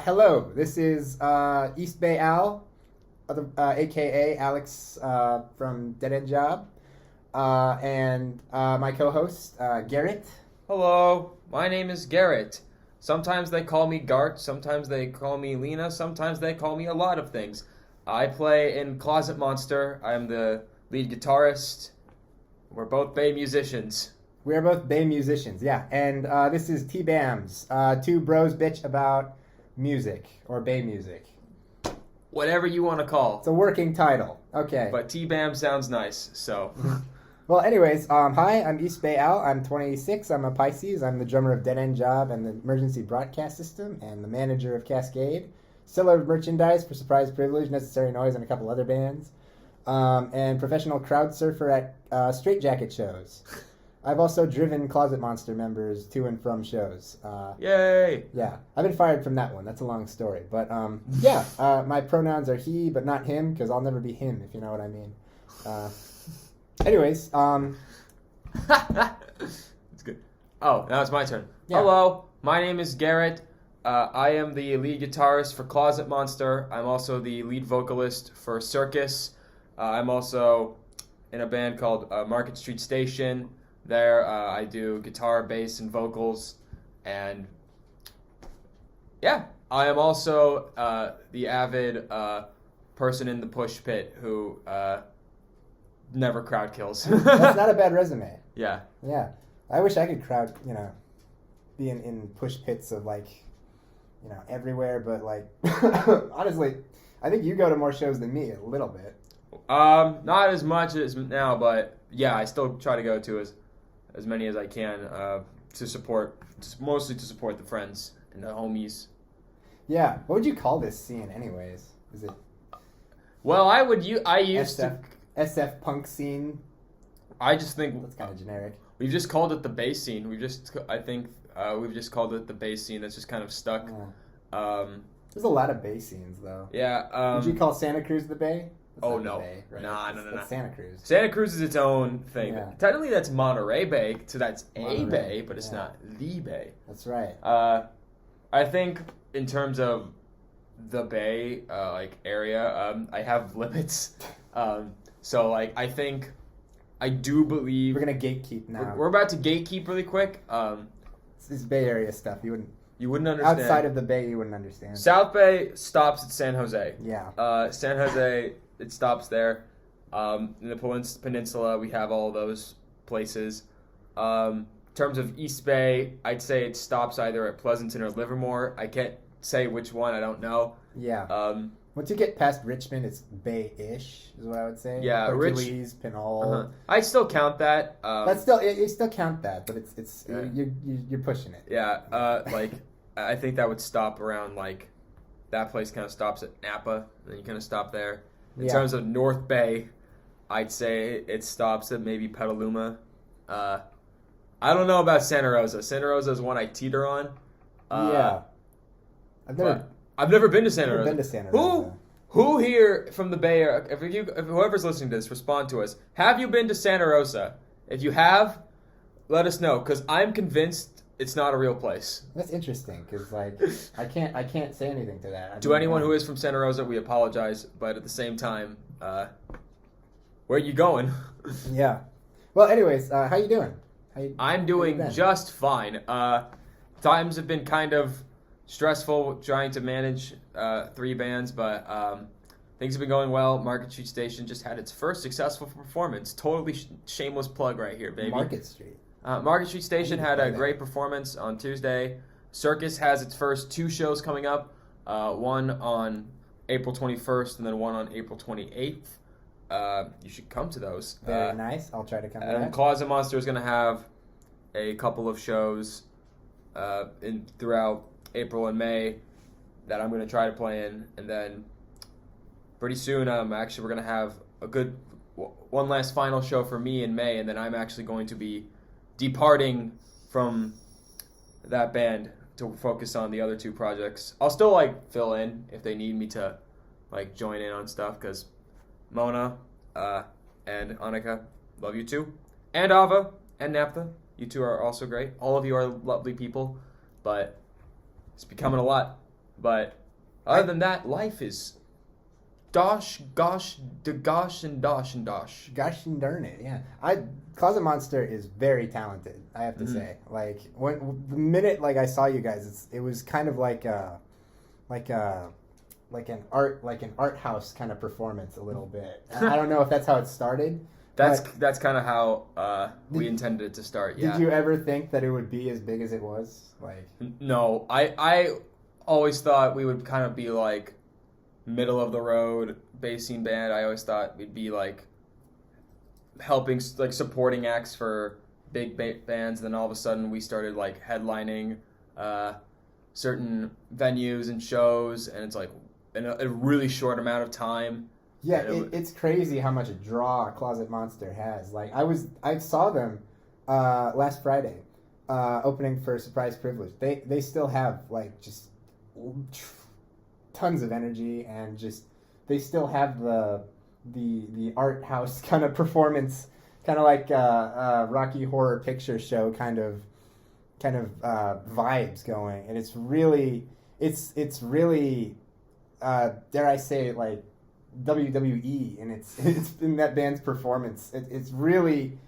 Hello, this is East Bay Al, aka Alex from Dead End Job, and my co-host Garrett. Hello, my name is Garrett. Sometimes they call me Gart, sometimes they call me Lena, sometimes they call me a lot of things. I play in Closet Monster. I am the lead guitarist. We're both Bay musicians. We are both Bay musicians, yeah, and this is TBBBAMs, two bros bitch about music or Bay music. Whatever you want to call. It's a working title. Okay. But T-BAM sounds nice, so. Well, anyways, hi, I'm East Bay Al. I'm 26. I'm a Pisces. I'm the drummer of Dead End Job and the Emergency Broadcast System and the manager of Cascade. Seller of merchandise for Surprise Privilege, Necessary Noise, and a couple other bands. And professional crowd surfer at Straight Jacket shows. I've also driven Closet Monster members to and from shows. Yay! Yeah, I've been fired from that one. That's a long story. But my pronouns are he, but not him, because I'll never be him, if you know what I mean. Anyways, It's good. Oh, now it's my turn. Yeah. Hello, my name is Garrett. I am the lead guitarist for Closet Monster. I'm also the lead vocalist for Circus. I'm also in a band called Market Street Station. There, I do guitar, bass, and vocals. And yeah, I am also the avid person in the push pit who never crowd kills. that's not a bad resume. Yeah. Yeah, I wish I could crowd, be in push pits of everywhere. But honestly, I think you go to more shows than me a little bit. Not as much as now, but yeah, I still try to go to as many as I can mostly to support the friends and the homies. Yeah, what would you call this scene, anyways? Is it Well, I used SF, SF punk scene? I just think That's kind of generic. we've just called it the bass scene. We've just called it the bass scene. That's just kind of stuck. There's a lot of Bay scenes, though. Yeah. Would you call Santa Cruz the Bay? That's Oh, not the no. Bay, right? Nah, That's Santa Cruz. Santa Cruz is its own thing. Yeah. Technically, that's Monterey Bay, so that's Monterey, a bay, but it's yeah. not the bay. That's right. I think in terms of the Bay area, I have limits. So I think I do believe We're gonna gatekeep now. we're about to gatekeep really quick. This is Bay Area stuff. You wouldn't understand. Outside of the Bay, you wouldn't understand. South Bay stops at San Jose. Yeah. San Jose, it stops there. In the peninsula, we have all those places. In terms of East Bay, I'd say it stops either at Pleasanton or Livermore. I can't say which one. I don't know. Yeah. Once you get past Richmond, it's Bay-ish, is what I would say. Yeah, Hercules, Pinhole. I still count that. That's still you still count that, but it's Yeah. you're pushing it. Yeah. I think that would stop around that place kind of stops at Napa, and then you kind of stop there. In Yeah. terms of North Bay, I'd say it stops at maybe Petaluma. I don't know about Santa Rosa. Santa Rosa is one I teeter on. Yeah. I've never been to Santa Never Rosa. been to Santa Rosa. Who here from the Bay Area, if whoever's listening to this, respond to us. Have you been to Santa Rosa? If you have, let us know, because I'm convinced it's not a real place. That's interesting because I can't say anything to that. To anyone who is from Santa Rosa, we apologize, but at the same time, where are you going? Yeah. Well, anyways, how you doing? I'm doing been? just fine. Times have been kind of stressful trying to manage 3 bands, but things have been going well. Market Street Station just had its first successful performance. Totally shameless plug right here, baby. Market Street. Market Street Station had a that. great performance on Tuesday. Circus has its first 2 shows coming up, one on April 21st and then one on April 28th. You should come to those. Very nice. I'll try to come to And that. Closet Monster is going to have a couple of shows throughout April and May that I'm going to try to play in, and then pretty soon we're going to have a good one last final show for me in May, and then I'm actually going to be departing from that band to focus on the other 2 projects. I'll still fill in if they need me to join in on stuff, because Mona and Annika, love you too, and Ava and Naphtha, you two are also great. All of you are lovely people, but it's becoming a lot. But other than that, life is dosh, gosh, gosh, and dosh and dosh. Gosh darn it, yeah. Closet Monster is very talented, I have to say. Like the minute like I saw you guys, it was kind of like an art house kind of performance a little bit. I don't know if that's how it started. That's kind of how we intended it to start. Yeah. Did you ever think that it would be as big as it was? Like no, I always thought we would kind of be like middle of the road bass scene band. I always thought we'd be like helping like supporting acts for big bands. Then all of a sudden we started like headlining certain venues and shows, and it's like in a really short amount of time. Yeah, it's crazy how much draw Closet Monster has. Like I saw them last Friday, opening for Surprise Privilege. They still have like just tons of energy, and just they still have the art house kind of performance, kind of like Rocky Horror Picture Show kind of vibes going, and it's really dare I say it, like WWE, and it's in that band's performance. It's really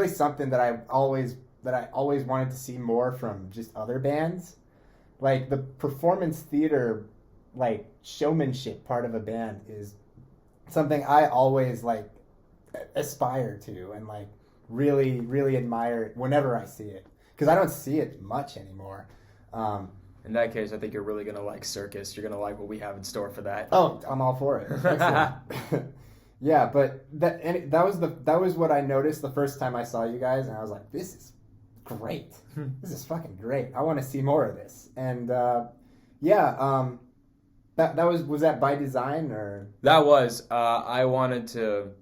something that I always wanted to see more from just other bands. Like the performance theater, like showmanship part of a band is something I always like aspire to, and like really admire whenever I see it, because I don't see it much anymore. In that case, I think you're really gonna like Circus. You're gonna like what we have in store for that. Oh, I'm all for it. Excellent. Yeah, but that was what I noticed the first time I saw you guys, and I was like, this is great. This is fucking great. I want to see more of this. And that was that by design, or that was I wanted to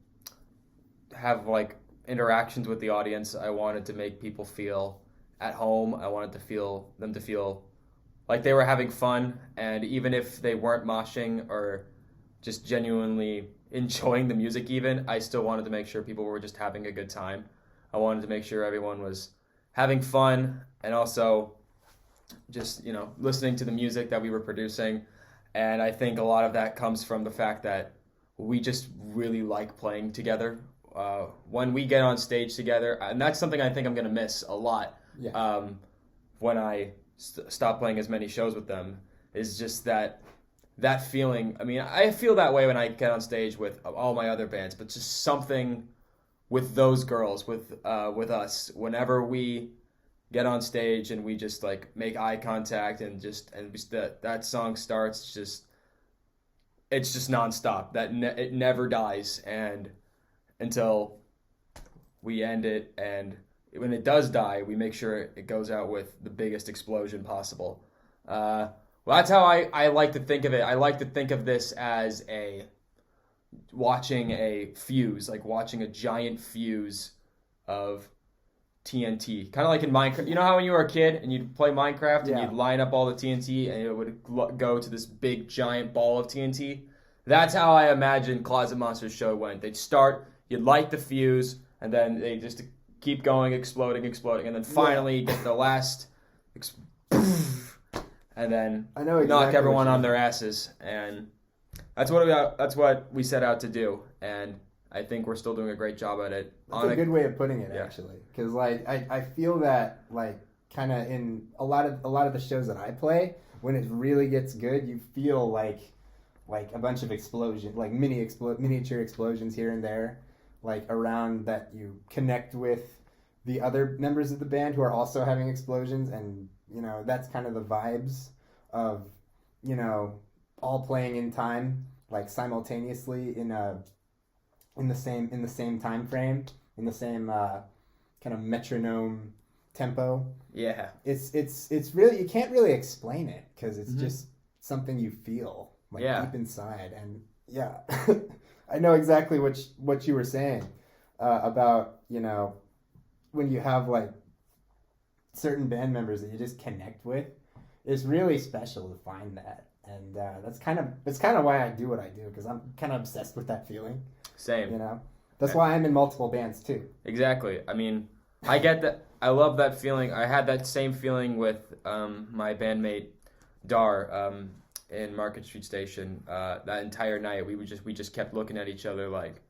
have like interactions with the audience. I wanted to make people feel at home. I wanted them to feel like they were having fun, and even if they weren't moshing or just genuinely enjoying the music even, I still wanted to make sure people were just having a good time. I wanted to make sure everyone was having fun, and also just, listening to the music that we were producing. And I think a lot of that comes from the fact that we just really like playing together. When we get on stage together, and that's something I think I'm going to miss a lot. Yeah. When I stop playing as many shows with them, is just that feeling. I mean, I feel that way when I get on stage with all my other bands, but just something with those girls, with us, whenever we get on stage and we just like make eye contact and that song starts, it's just nonstop. It never dies, and until we end it, and when it does die, we make sure it goes out with the biggest explosion possible. Well, that's how I like to think of it. I like to think of this as watching a fuse, like watching a giant fuse of TNT. Kind of like in Minecraft. You know how when you were a kid and you'd play Minecraft and you'd line up all the TNT and it would go to this big giant ball of TNT? That's how I imagine Closet Monster's show went. They'd start, you'd light the fuse, and then they just keep going, exploding, and then finally get the last and then knock everyone on their asses. And that's what we set out to do, and I think we're still doing a great job at it. That's a good way of putting it, actually, because like I feel that like kind of in a lot of the shows that I play, when it really gets good, you feel like a bunch of explosions, like miniature explosions here and there, like around that you connect with the other members of the band who are also having explosions, and that's kind of the vibes of all playing in time, like simultaneously in the same time frame, in the same kind of metronome tempo. Yeah, it's really, you can't really explain it, because it's just something you feel deep inside. And I know exactly what you were saying about when you have like certain band members that you just connect with. It's really special to find that, and that's kind of why I do what I do, because I'm kind of obsessed with that feeling. Same. That's why I'm in multiple bands too. Exactly. I mean, I get that. I love that feeling. I had that same feeling with my bandmate Dar in Market Street Station. That entire night, we just kept looking at each other like,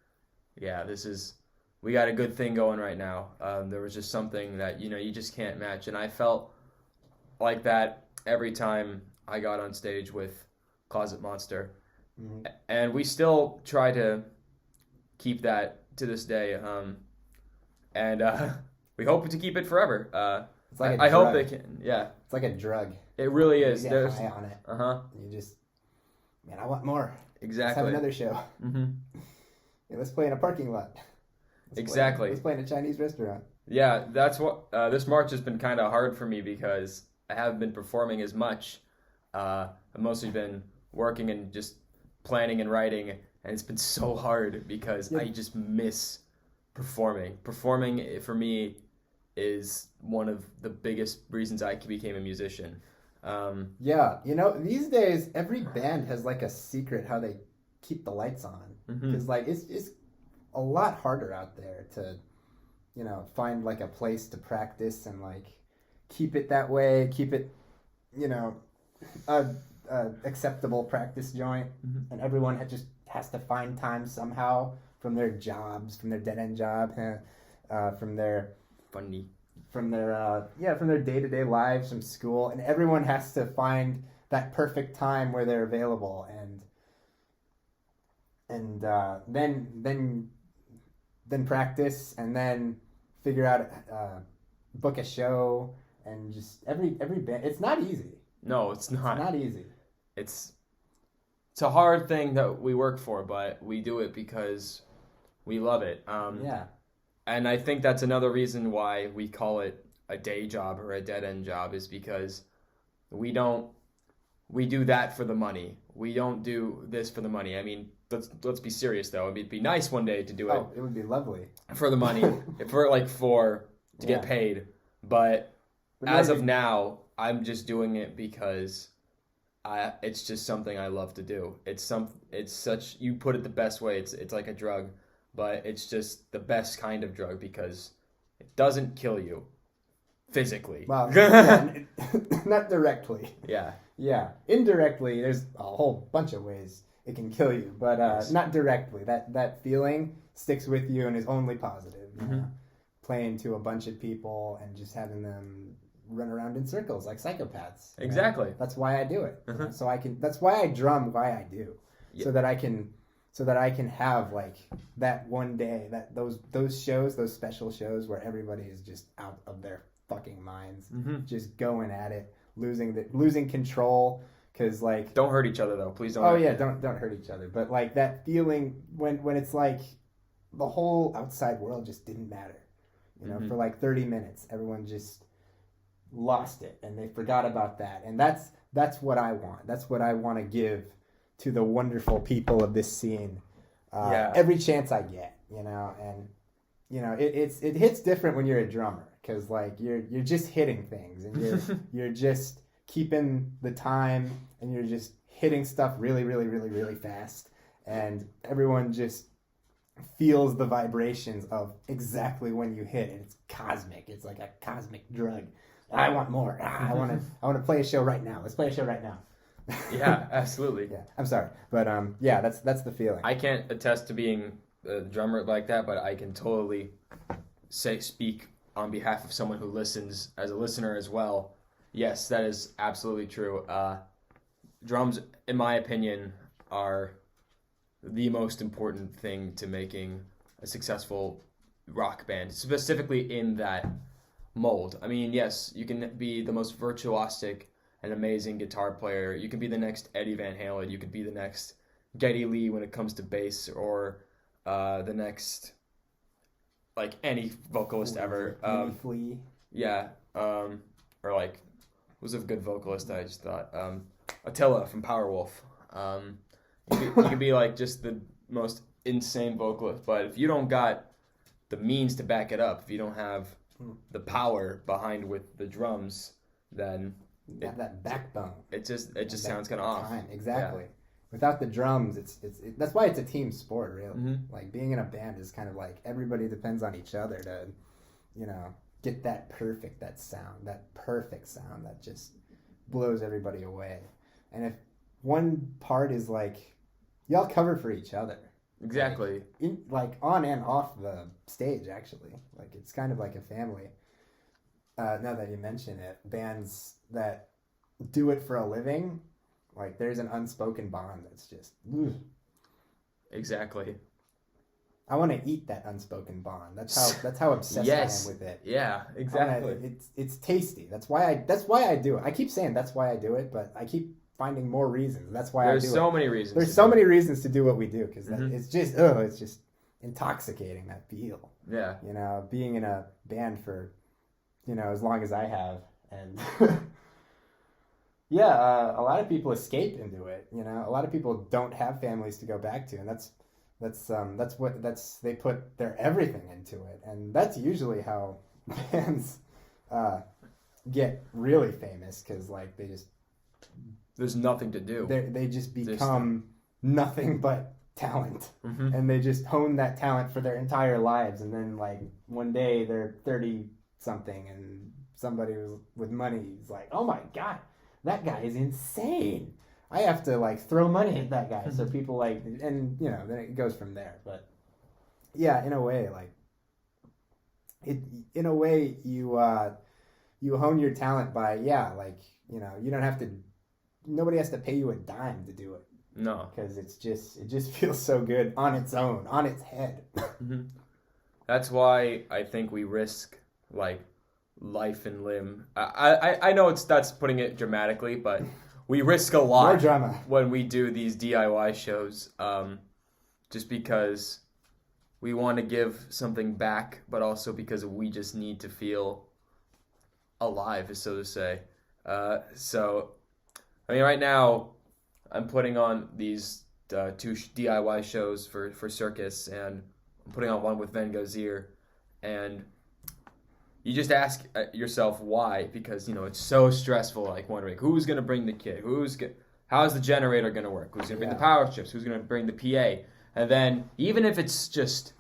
yeah, we got a good thing going right now. There was just something that you just can't match, and I felt like that every time I got on stage with Closet Monster, and we still try to keep that to this day, and we hope to keep it forever. It's like I hope they can. Yeah, it's like a drug. it really is. You get high on it. You just, man, I want more. Exactly. Let's have another show. Mm-hmm. Yeah, let's play in a parking lot. Let's play in a Chinese restaurant. Yeah, that's what this March has been kind of hard for me because I haven't been performing as much. I've mostly been working and just planning and writing, and it's been so hard because I just miss performing. Performing for me is one of the biggest reasons I became a musician. Yeah, these days every band has like a secret how they keep the lights on, because like it's a lot harder out there to find like a place to practice and like keep it that way, keep it a acceptable practice joint, and everyone just has to find time somehow from their jobs, from their dead end job, from their day-to-day lives, from school, and everyone has to find that perfect time where they're available, and then practice, and then figure out book a show, and just every band. It's not easy. No, it's not. It's not easy. It's a hard thing that we work for, but we do it because we love it. Yeah. And I think that's another reason why we call it a day job or a dead-end job, is because we do that for the money. We don't do this for the money. I mean, let's be serious though. It'd be nice one day to do it. Oh, it would be lovely. For the money, to get paid. But as of now, I'm just doing it because it's just something I love to do. You put it the best way. It's like a drug, but it's just the best kind of drug because it doesn't kill you physically. Well, not directly. Yeah. Yeah. Indirectly, there's a whole bunch of ways it can kill you, but not directly. That feeling sticks with you and is only positive. Playing to a bunch of people and just having them run around in circles like psychopaths. Exactly. That's why I do it. So I can. That's why I drum. Why I do. Yeah. So that I can have like that one day, that those shows, those special shows where everybody is just out of their fucking minds, just going at it, losing control. Because like, don't hurt each other though. Please don't. Oh yeah, don't hurt each other. But like that feeling when it's like the whole outside world just didn't matter. For like 30 minutes, everyone just lost it and they forgot about that. And that's what I want. That's what I want to give to the wonderful people of this scene. Every chance I get, and it hits different when you're a drummer, because like you're just hitting things and you're just keeping the time and you're just hitting stuff really, really, really, really fast, and everyone just feels the vibrations of exactly when you hit, and it's cosmic. It's like a cosmic drug. I want more. I want to play a show right now. Let's play a show right now. Yeah, absolutely. Yeah, I'm sorry, but that's the feeling. I can't attest to being a drummer like that, but I can totally speak on behalf of someone who listens as a listener as well. Yes, that is absolutely true. Drums, in my opinion, are the most important thing to making a successful rock band, specifically in that mold. I mean, yes, you can be the most virtuosic and amazing guitar player. You can be the next Eddie Van Halen. You could be the next Geddy Lee when it comes to bass, or the next, like, any vocalist ever. Flea. Yeah. Or like, who's a good vocalist? I just thought Attila from Powerwolf. You could be like just the most insane vocalist, but if you don't got the means to back it up, if you don't have the power behind with the drums, then that backbone. It just sounds kind of off. Exactly. Yeah. Without the drums, it's that's why it's a team sport, really. Like being in a band is kind of like everybody depends on each other to, get that perfect sound that just blows everybody away. And if one part is like, y'all cover for each other. Exactly. Like on and off the stage, actually. Like it's kind of like a family. Now that you mention it, bands that do it for a living, like there's an unspoken bond that's just. Ugh. Exactly. I want to eat that unspoken bond. That's how obsessed I am with it. Yeah, exactly. It's tasty. That's why I do it. I keep saying that's why I do it, but I keep finding more reasons. That's why I do it. There's so many reasons. There's so many reasons to do what we do because it's just intoxicating, that feel. Yeah. You know, being in a band for, as long as I have, and yeah, a lot of people escape into it. A lot of people don't have families to go back to, and they put their everything into it, and that's usually how bands get really famous because like there's nothing to do. They just become nothing but talent, and they just hone that talent for their entire lives, and then like one day they're 30 something, and somebody with money is like, oh my god, that guy is insane. I have to like throw money at that guy. So people like, and then it goes from there. But yeah, in a way, like in a way you hone your talent by, you don't have to, nobody has to pay you a dime to do it. No. Because it just feels so good on its own, on its head. That's why I think we risk like life and limb. I know that's putting it dramatically, but we risk a lot. More drama. When we do these DIY shows, just because we want to give something back, but also because we just need to feel alive, so to say. So, I mean, right now, I'm putting on these 2 DIY shows for Circus, and I'm putting on one with Van Gozier, and you just ask yourself why, because it's so stressful, like wondering who's going to bring the kit, how's the generator going to work, who's going to bring the power strips, who's going to bring the PA, and then even if it's just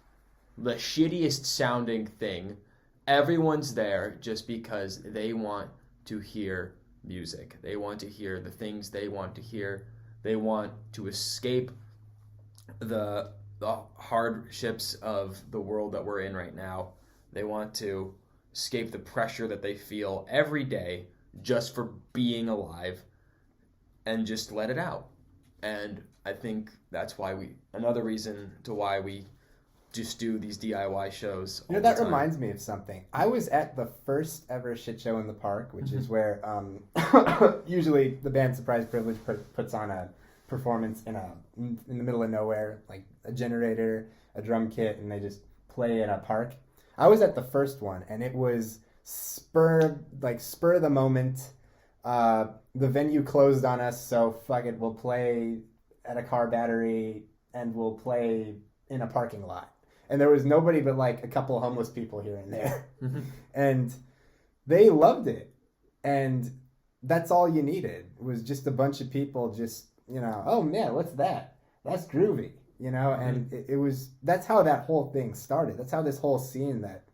the shittiest sounding thing, everyone's there just because they want to hear music. They want to hear the things they want to hear. They want to escape the hardships of the world that we're in right now. They want to escape the pressure that they feel every day just for being alive and just let it out. And I think that's why another reason to why we just do these DIY shows all that the time. reminds me of something. I was at the first ever shit show in the park, which is where usually the band Surprise Privilege puts on a performance in the middle of nowhere, like a generator, a drum kit, and they just play in a park. I was at the first one, and it was spur of the moment. The venue closed on us, so fuck it, we'll play at a car battery, and we'll play in a parking lot. And there was nobody but like a couple homeless people here and there. And they loved it. And that's all you needed, was just a bunch of people just, oh man, what's that? That's groovy. And it was, that's how that whole thing started. That's how this whole scene that,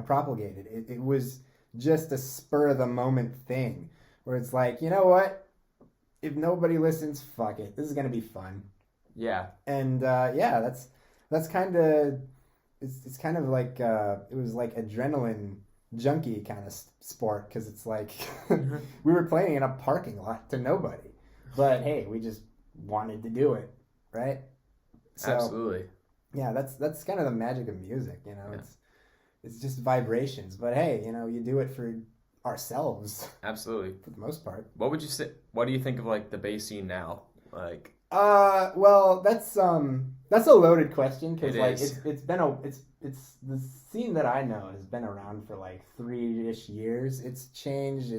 propagated. It was just a spur of the moment thing where it's like, you know what? If nobody listens, fuck it. This is going to be fun. Yeah. And, that's kind of, it's kind of like, it was like adrenaline junkie kind of sport. Cause it's like, we were playing in a parking lot to nobody, but hey, we just wanted to do it. Right? So, absolutely. Yeah, that's kind of the magic of music, Yeah. It's just vibrations. But hey, you do it for ourselves. Absolutely. For the most part. What would you say? What do you think of like the bass scene now? Like. Well, that's a loaded question because like it's the scene that I know has been around for like 3-ish years. It's changed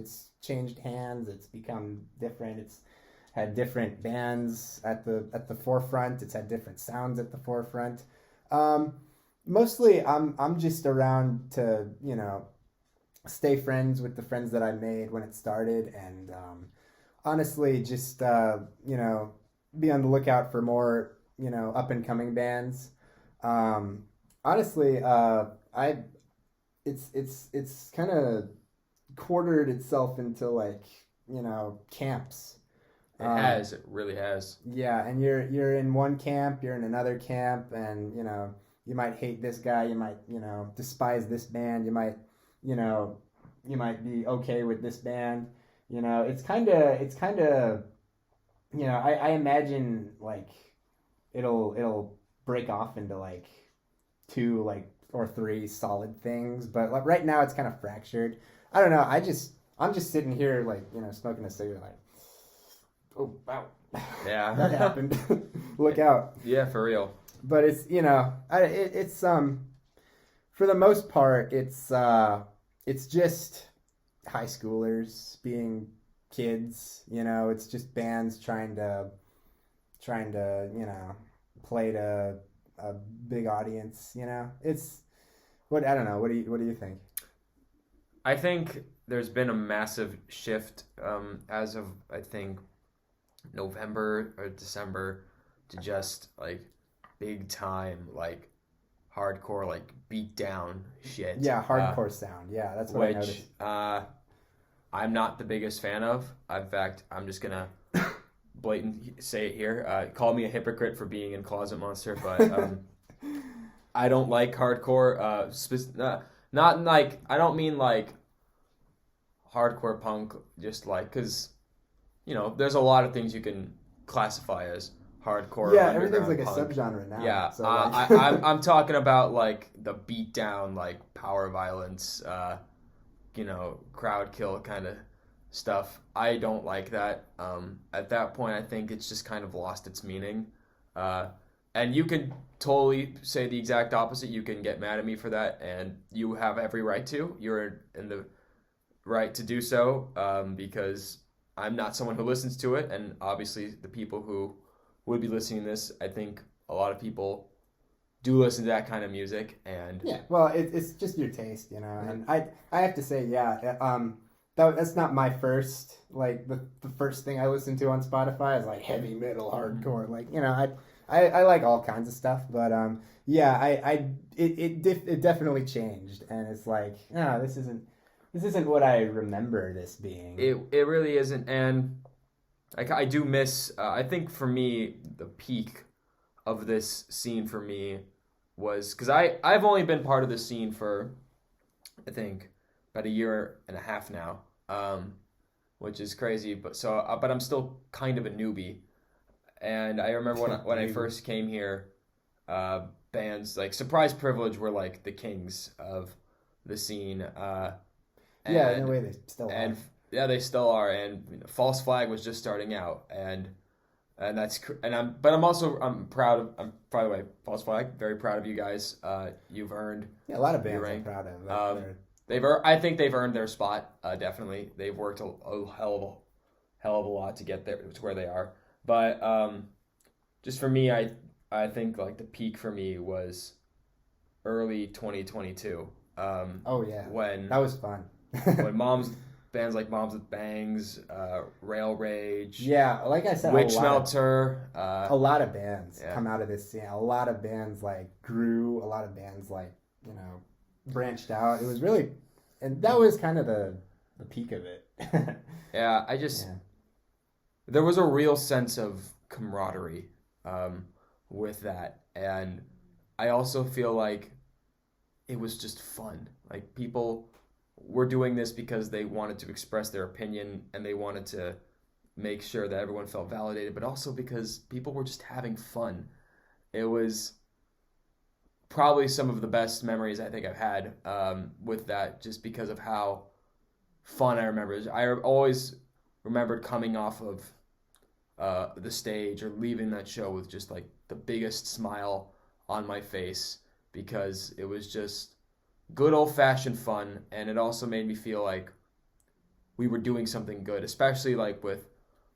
hands. It's become different. It's had different bands at the forefront. It's had different sounds at the forefront. Mostly, I'm just around to stay friends with the friends that I made when it started, and honestly, just be on the lookout for more up and coming bands. Honestly, it's kind of quartered itself into like, camps. It really has. Yeah, and you're in one camp, you're in another camp, and you might hate this guy, you might despise this band, you might be okay with this band. It's kind of I imagine like it'll break off into like two like or three solid things, but like right now it's kind of fractured. I don't know. I'm just sitting here like smoking a cigarette like, oh wow, Yeah. that happened. Look out. Yeah, for real. But it's it's for the most part it's just high schoolers being kids. It's just bands trying to play to a big audience. It's what I don't know. What do you think? I think there's been a massive shift as of, I think, November or December to just like big time like hardcore like beat down shit. Yeah, hardcore sound. Yeah, that's what I noticed. I'm not the biggest fan of. In fact, I'm just gonna blatant say it here. Call me a hypocrite for being in Closet Monster, but I don't like hardcore. Not like, I don't mean like hardcore punk, just like, because there's a lot of things you can classify as hardcore. Yeah, everything's like punk. a subgenre now. Yeah, so like... I'm talking about like the beat down, like power violence, crowd kill kind of stuff. I don't like that. At that point, I think it's just kind of lost its meaning. And you can totally say the exact opposite. You can get mad at me for that, and you have every right to. You're in the right to do so, because I'm not someone who listens to it, and obviously the people who would be listening to this, I think a lot of people do listen to that kind of music, and yeah, well, it's just your taste, and I have to say, that's not my first, like, the first thing I listen to on Spotify is like heavy metal, hardcore, like, I like all kinds of stuff, but it definitely changed, and it's like, no, this isn't what I remember this being. It really isn't, and I do miss. I think for me, the peak of this scene for me was because I've only been part of this scene for, I think, about a year and a half now, which is crazy. But I'm still kind of a newbie. And I remember when I first came here, bands like Surprise Privilege were like the kings of the scene. In a way they still are. Yeah, they still are. And False Flag was just starting out, and that's I'm proud of. By the way, False Flag, very proud of you guys. You've earned. Yeah, a lot of bands I'm proud of. I think they've earned their spot. Definitely, they've worked a hell of a lot to get there to where they are. But just for me, I think like the peak for me was early 2022. Oh yeah, when that was fun. When bands like Moms with Bangs, Rail Rage, yeah, like I said, Witch Smelter, a lot of bands come out of this scene. A lot of bands like grew. A lot of bands like branched out. It was really, and that was kind of the peak of it. There was a real sense of camaraderie with that, and I also feel like it was just fun. Like, people were doing this because they wanted to express their opinion and they wanted to make sure that everyone felt validated, but also because people were just having fun. It was probably some of the best memories I think I've had with that, just because of how fun I remember. I always remembered coming off of the stage or leaving that show with just like the biggest smile on my face, because it was just good old-fashioned fun, and it also made me feel like we were doing something good, especially like with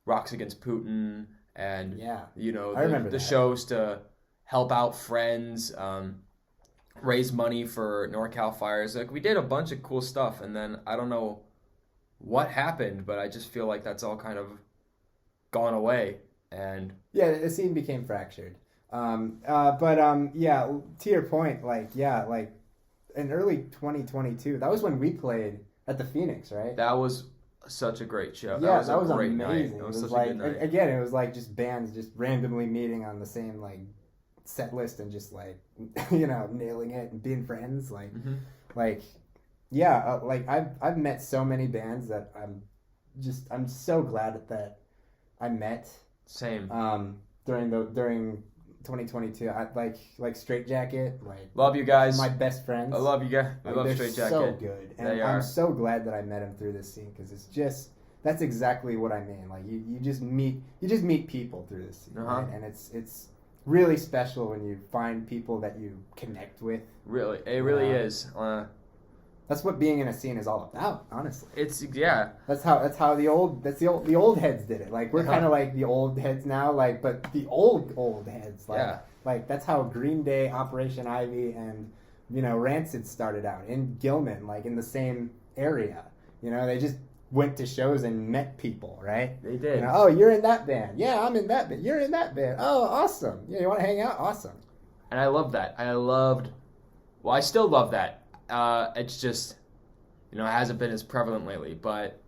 Rocks Against Putin and the shows to help out friends, raise money for NorCal fires. Like, we did a bunch of cool stuff, and then I don't know what happened, but I just feel like that's all kind of gone away. And the scene became fractured. To your point, like in early 2022, that was when we played at the Phoenix, right? That was such a great show. Yeah, that was a great amazing. night. It was such a like good night. again, it was like just bands just randomly meeting on the same like set list and just like nailing it and being friends. Like Mm-hmm. like yeah, like I've met so many bands that I'm so glad that I met Same. during 2022. I like Straight Jacket, like Love you guys. my best friends. I love you guys. I Like, love they're Straight Jacket. so good, and They I'm are. so glad that I met him through this scene because it's just that's exactly what I mean. Like you just meet people through this scene, Uh-huh. right? And it's really special when you find people that you connect with. Really, it really Yeah. is. That's what being in a scene is all about, honestly. It's yeah. That's how the old heads did it. Like we're Uh-huh. kind of like the old heads now, like but the old heads, like Yeah. like that's how Green Day, Operation Ivy, and Rancid started out in Gilman, like in the same area. They just went to shows and met people, right? They did. Oh, you're in that band. Yeah, I'm in that band. You're in that band. Oh, awesome. Yeah, you want to hang out? Awesome. And I love that. Well, I still love that. It's just, it hasn't been as prevalent lately, but,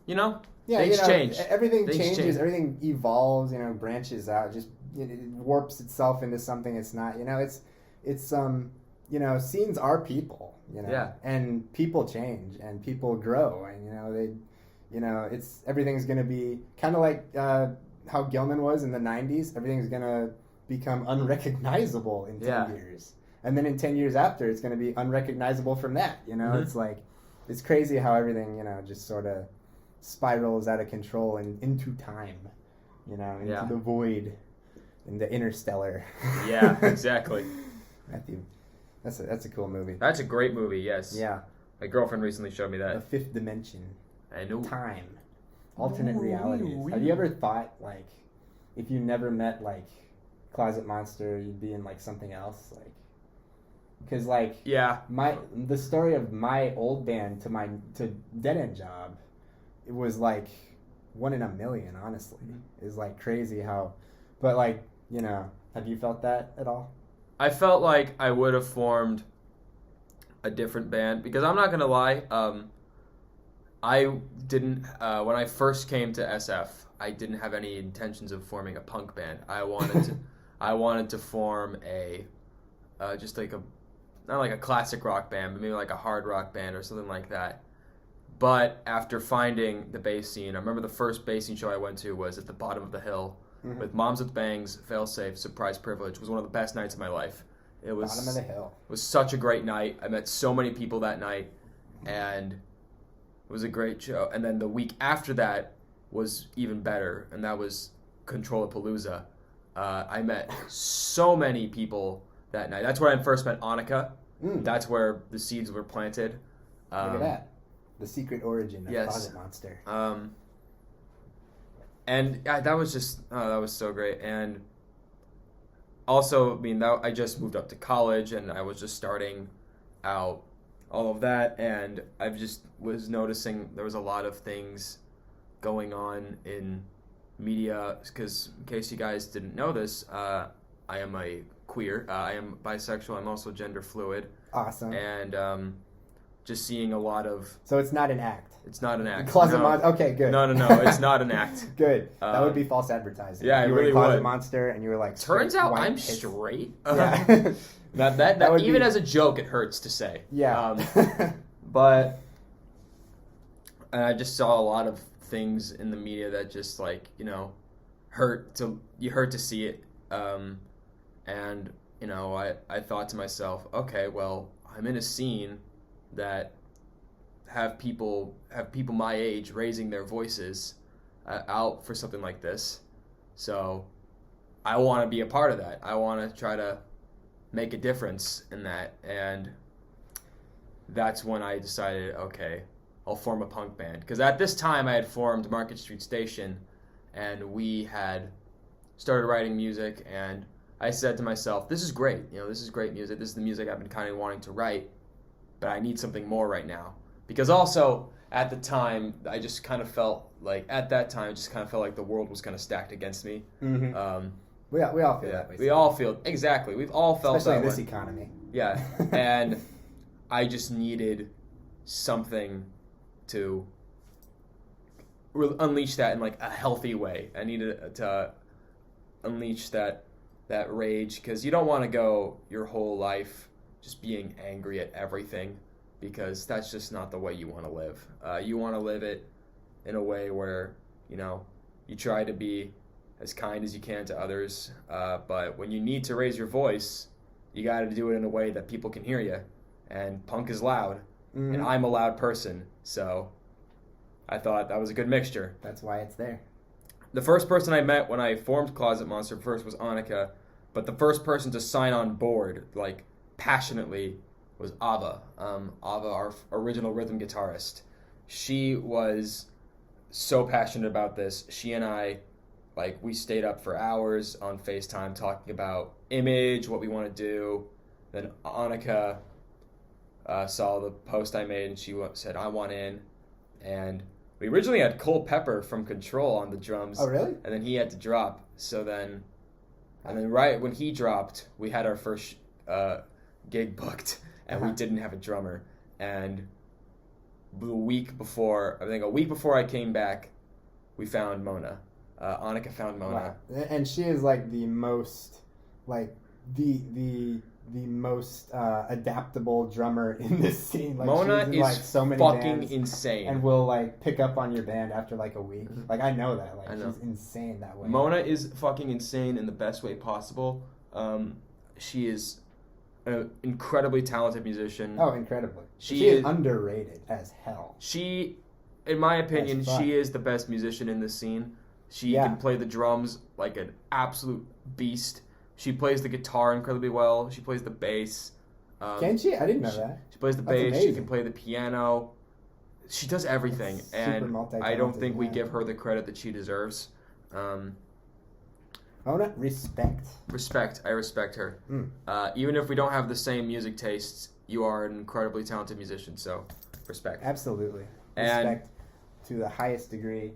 Yeah, things change. Everything Things changes. change. Everything evolves. Branches out. Just it warps itself into something it's not. Scenes are people. Yeah. And people change and people grow and it's everything's gonna be kind of like how Gilman was in the '90s. Everything's gonna become unrecognizable in 10 years, and then in 10 years after, it's gonna be unrecognizable from that. Mm-hmm. It's like it's crazy how everything just sort of spirals out of control and into time, into the void, in the interstellar. Yeah, exactly. Matthew, that's a cool movie. That's a great movie, yes. Yeah, My girlfriend recently showed me the that. fifth dimension, I know. time, alternate Ooh, realities. wee, Have wee. you ever thought like, if you never met like Closet Monster, you'd be in like something else, like, because like Yeah. the story of my old band to Dead End Job, it was like 1 in a million. Honestly, is like crazy how, but like have you felt that at all? I felt like I would have formed a different band because I'm not going to lie. I didn't, when I first came to SF, I didn't have any intentions of forming a punk band. I wanted to form just like not like a classic rock band, but maybe like a hard rock band or something like that. But after finding the bass scene, I remember the first bass scene show I went to was at the bottom of the hill with Moms with Bangs, Failsafe, Surprise Privilege. It was one of the best nights of my life. It was Bottom of the hill. It was such a great night. I met so many people that night, and it was a great show. And then the week after that was even better, and that was Control-A-Palooza. I met so many people that night. That's where I first met Annika. That's where the seeds were planted. Look at that. The secret origin of Closet Monster. And that was just, that was so great. And also, I just moved up to college and I was just starting out all of that. And I just was noticing there was a lot of things going on in media. Because in case you guys didn't know this, I am a queer. I am bisexual. I'm also gender fluid. Awesome. And just seeing a lot of... So it's not an act. It's not an act. Closet Monster. Okay, good. No, it's not an act. Good. That would be false advertising. Yeah, you it were really a Closet would. Monster, and you were like. Turns out white I'm kids. straight. Yeah. that would even be- as a joke, it hurts to say. Yeah. But I just saw a lot of things in the media that just hurt to see it. And I thought to myself, okay, well, I'm in a scene that have people my age raising their voices out for something like this. So I want to be a part of that. I want to try to make a difference in that. And that's when I decided, okay, I'll form a punk band. Because at this time I had formed Market Street Station, and we had started writing music, and I said to myself, this is great. This is great music. This is the music I've been kind of wanting to write, but I need something more right now. Because also, at the time, I just kind of felt like, the world was kind of stacked against me. Mm-hmm. We all feel that way. We all feel, exactly. We've all felt especially that in this way. economy. Yeah, and I just needed something to unleash that in like a healthy way. I needed to unleash that rage, because you don't want to go your whole life just being angry at everything, because that's just not the way you want to live. You want to live it in a way where, you know, you try to be as kind as you can to others, but when you need to raise your voice, you got to do it in a way that people can hear you. And punk is loud, and I'm a loud person, so I thought that was a good mixture. That's why it's there. The first person I met when I formed Closet Monster first was Annika, but the first person to sign on board, like, passionately, was Ava. Ava, our original rhythm guitarist. She was so passionate about this. She and I, like, we stayed up for hours on FaceTime talking about image, what we want to do. Then Annika saw the post I made, and she said, I want in. And we originally had Cole Pepper from Control on the drums. Oh, really? And then he had to drop. And then right when he dropped, we had our first gig booked, and we didn't have a drummer. And a week before I came back, we found Mona. Annika found Mona. Wow. And she is like the most, like the most adaptable drummer in this scene. Like, Mona she's in, is like, so many fucking bands insane, and will like pick up on your band after like a week. Mm-hmm. Like, I know that. Like, I know. she's insane that way. Mona is fucking insane in the best way possible. She is an incredibly talented musician. Oh, incredibly. She is underrated as hell. She, in my opinion, she is the best musician in this scene. She can play the drums like an absolute beast. She plays the guitar incredibly well. She plays the bass. Can she? I didn't know that. She plays the bass. Amazing. She can play the piano. She does everything, and I don't think we give her the credit that she deserves. Mona, respect. Respect. I respect her. Even if we don't have the same music tastes, you are an incredibly talented musician, so respect. Absolutely. And respect to the highest degree.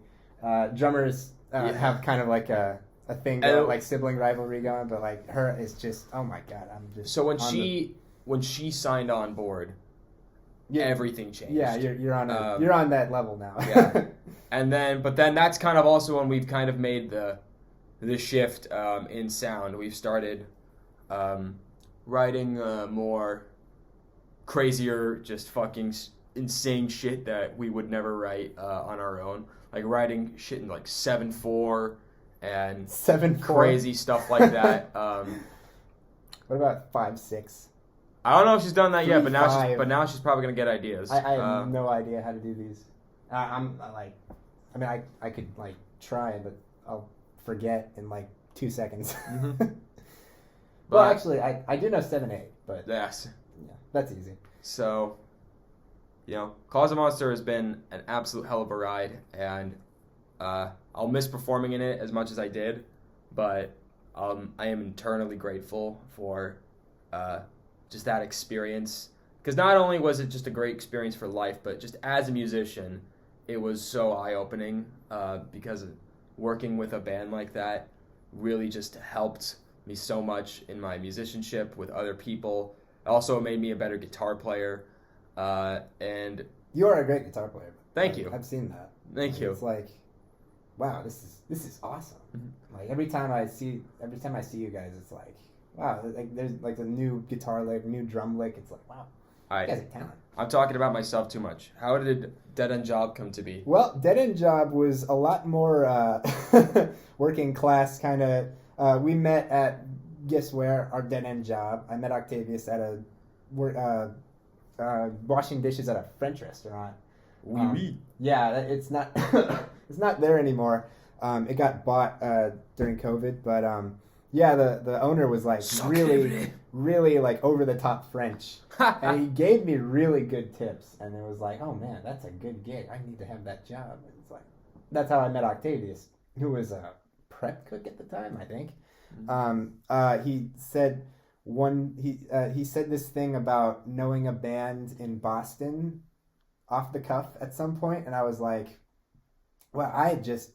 Drummers have kind of like a thing going, like sibling rivalry going, but like her is just, oh my god, I'm just. So when she signed on board, everything changed. Yeah, you're on that level now. Yeah, but then that's kind of also when we've kind of made the shift in sound. We've started writing more crazier, just fucking insane shit that we would never write on our own. Like writing shit in like 7/4 and 7/4 crazy stuff like that. What about 5/6? I don't know if she's done that yet, but now she's probably gonna get ideas. I have no idea how to do these. I could like try, but I'll forget in like 2 seconds. Mm-hmm. Well, actually, I do know 7/8, but yes, yeah, that's easy. So, you know, Closet Monster has been an absolute hell of a ride, and I'll miss performing in it as much as I did, but I am eternally grateful for just that experience. Because not only was it just a great experience for life, but just as a musician, it was so eye-opening because working with a band like that really just helped me so much in my musicianship with other people. It also made me a better guitar player. And you are a great guitar player. Thank you. I've seen that. Thank you. It's like, wow, this is awesome. Mm-hmm. Like every time I see you guys, it's like, wow, like there's like a new guitar lick, new drum lick. It's like, wow, you guys are talented. I'm talking about myself too much. How did Dead End Job come to be? Well, Dead End Job was a lot more working class kind of. We met at, guess where, our Dead End Job. I met Octavius at washing dishes at a French restaurant. Oui. Yeah, it's not it's not there anymore. It got bought during COVID, but yeah, the owner was like really like over the top French, and he gave me really good tips, and it was like, oh man, that's a good gig. I need to have that job. And it's like, that's how I met Octavius, who was a prep cook at the time, I think. He said he said this thing about knowing a band in Boston off the cuff at some point, and I was like, well, I had just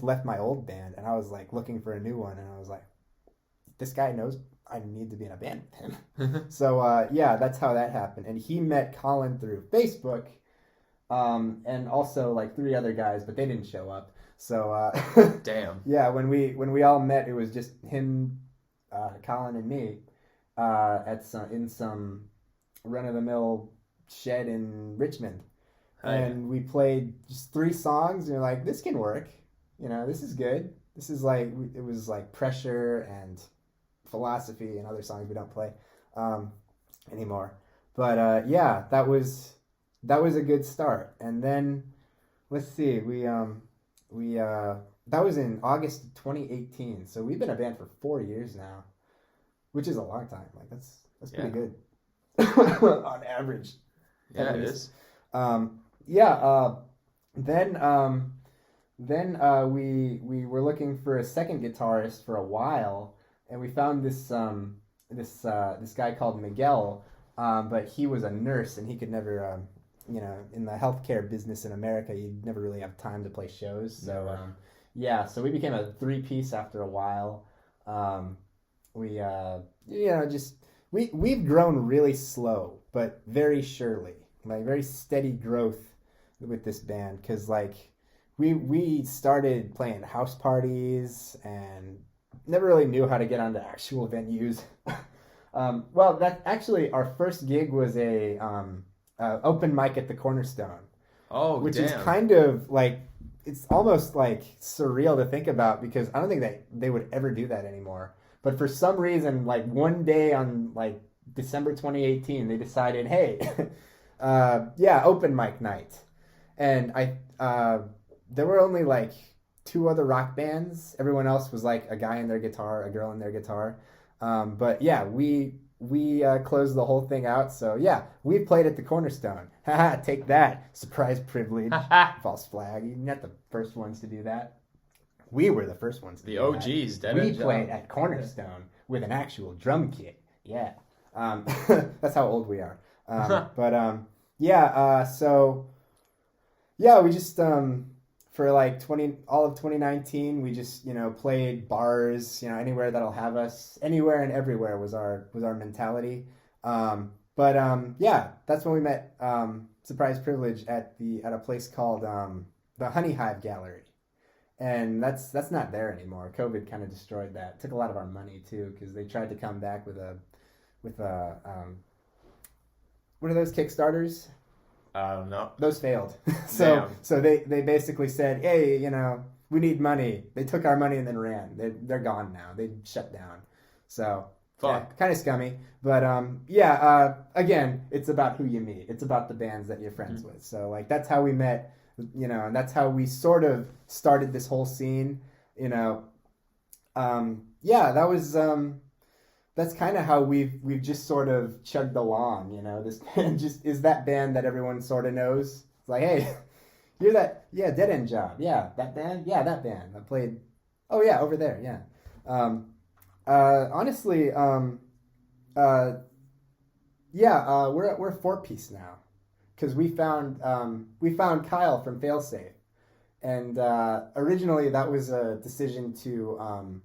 left my old band, and I was like looking for a new one, and I was like, this guy knows I need to be in a band with him. So yeah, that's how that happened. And he met Colin through Facebook, and also like 3 other guys, but they didn't show up. So Damn. yeah, when we all met, it was just him, Colin, and me in some run of the mill shed in Richmond, and we played just 3 songs, and you're like, this can work, this is good. This is like, it was like Pressure and Philosophy and other songs we don't play anymore. But yeah, that was a good start. And then let's see, that was in August of 2018. So we've been a band for 4 years now, which is a long time. Like that's pretty good on average. Yeah, it is. Then we were looking for a second guitarist for a while, and we found this guy called Miguel, but he was a nurse and he could never, in the healthcare business in America, you never really have time to play shows. So so we became a 3-piece after a while. We've grown really slow, but very surely, like very steady growth with this band, because like we started playing house parties and never really knew how to get onto actual venues. Well, that actually our first gig was a open mic at the Cornerstone. Oh, which damn. is kind of like, it's almost like surreal to think about, because I don't think they would ever do that anymore. But for some reason, like one day on like December 2018, they decided, hey, open mic night. And there were only like 2 other rock bands. Everyone else was like a guy in their guitar, a girl in their guitar. But yeah, we closed the whole thing out. So yeah, we played at the Cornerstone. Haha, take that. Surprise privilege. False flag. You're not the first ones to do that. We were the first ones to do that. The OGs. We played at Cornerstone with an actual drum kit. Yeah. That's how old we are. We just for like all of 2019, we just played bars, anywhere that'll have us. Anywhere and everywhere was our mentality. That's when we met Surprise Privilege at a place called the Honey Hive Gallery, and that's not there anymore. COVID kind of destroyed that. Took a lot of our money too, because they tried to come back with a what are those Kickstarters? I don't know. Those failed. So they basically said, hey, we need money. They took our money and then ran. They're gone now. They shut down. So kind of scummy. But again, it's about who you meet. It's about the bands that you're friends with. So like that's how we met, and that's how we sort of started this whole scene. That was that's kind of how we've just sort of chugged along. This band just is that band that everyone sort of knows. It's like, hey, you're that, Dead End Job, that band, that band. I played, over there, honestly, we're a 4-piece now, because we found Kyle from Failsafe, and originally that was a decision to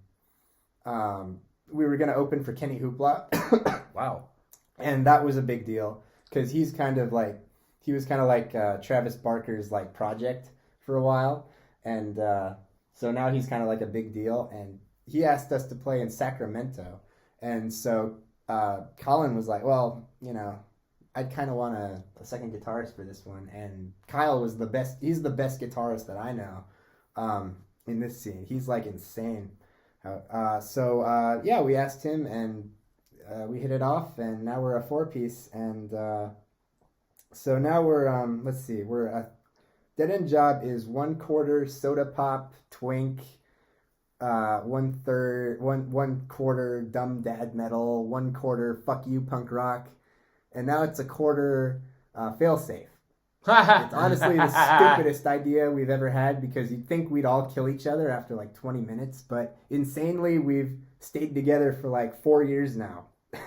we were going to open for Kenny Hoopla. Wow. And that was a big deal, because he was kind of like Travis Barker's like project for a while. And so now he's kind of like a big deal. And he asked us to play in Sacramento. And so Colin was like, well, I'd kind of want a second guitarist for this one. And Kyle was the best. He's the best guitarist that I know in this scene. He's like insane. We asked him, and we hit it off, and now we're a 4-piece, and so now we're let's see, we're a Dead End Job is 1/4 soda pop twink, 1/4 dumb dad metal, 1/4 fuck you punk rock, and now it's a quarter Failsafe. It's honestly the stupidest idea we've ever had, because you'd think we'd all kill each other after like 20 minutes, but insanely we've stayed together for like 4 years now.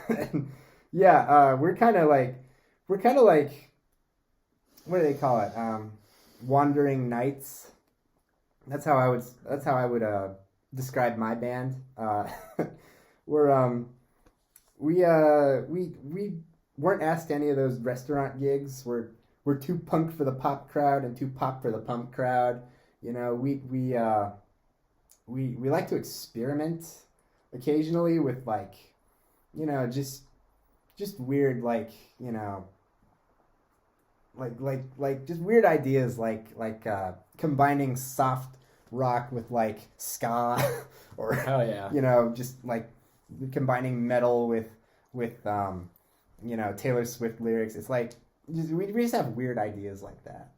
We're kind of like, what do they call it? Wandering Knights. That's how I would describe my band. we're we weren't asked to any of those restaurant gigs. We're too punk for the pop crowd and too pop for the punk crowd. You know, we like to experiment occasionally with like, you know, just weird like, you know, like just weird ideas like combining soft rock with like ska or Oh yeah. you know, just like combining metal with you know, Taylor Swift lyrics. It's like we just have weird ideas like that.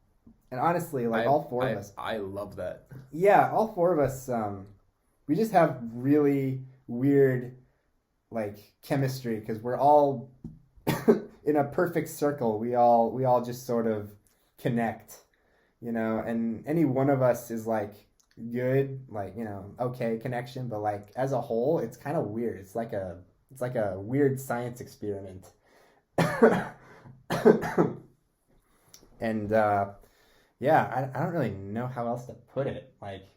And honestly, like all four of us, I love that. yeah, all four of us, we just have really weird like chemistry because we're all in a perfect circle. We all just sort of connect, you know. And any one of us is like good, like, you know, okay connection, but like as a whole, it's kind of weird. It's like a weird science experiment. And yeah, I don't really know how else to put it. Like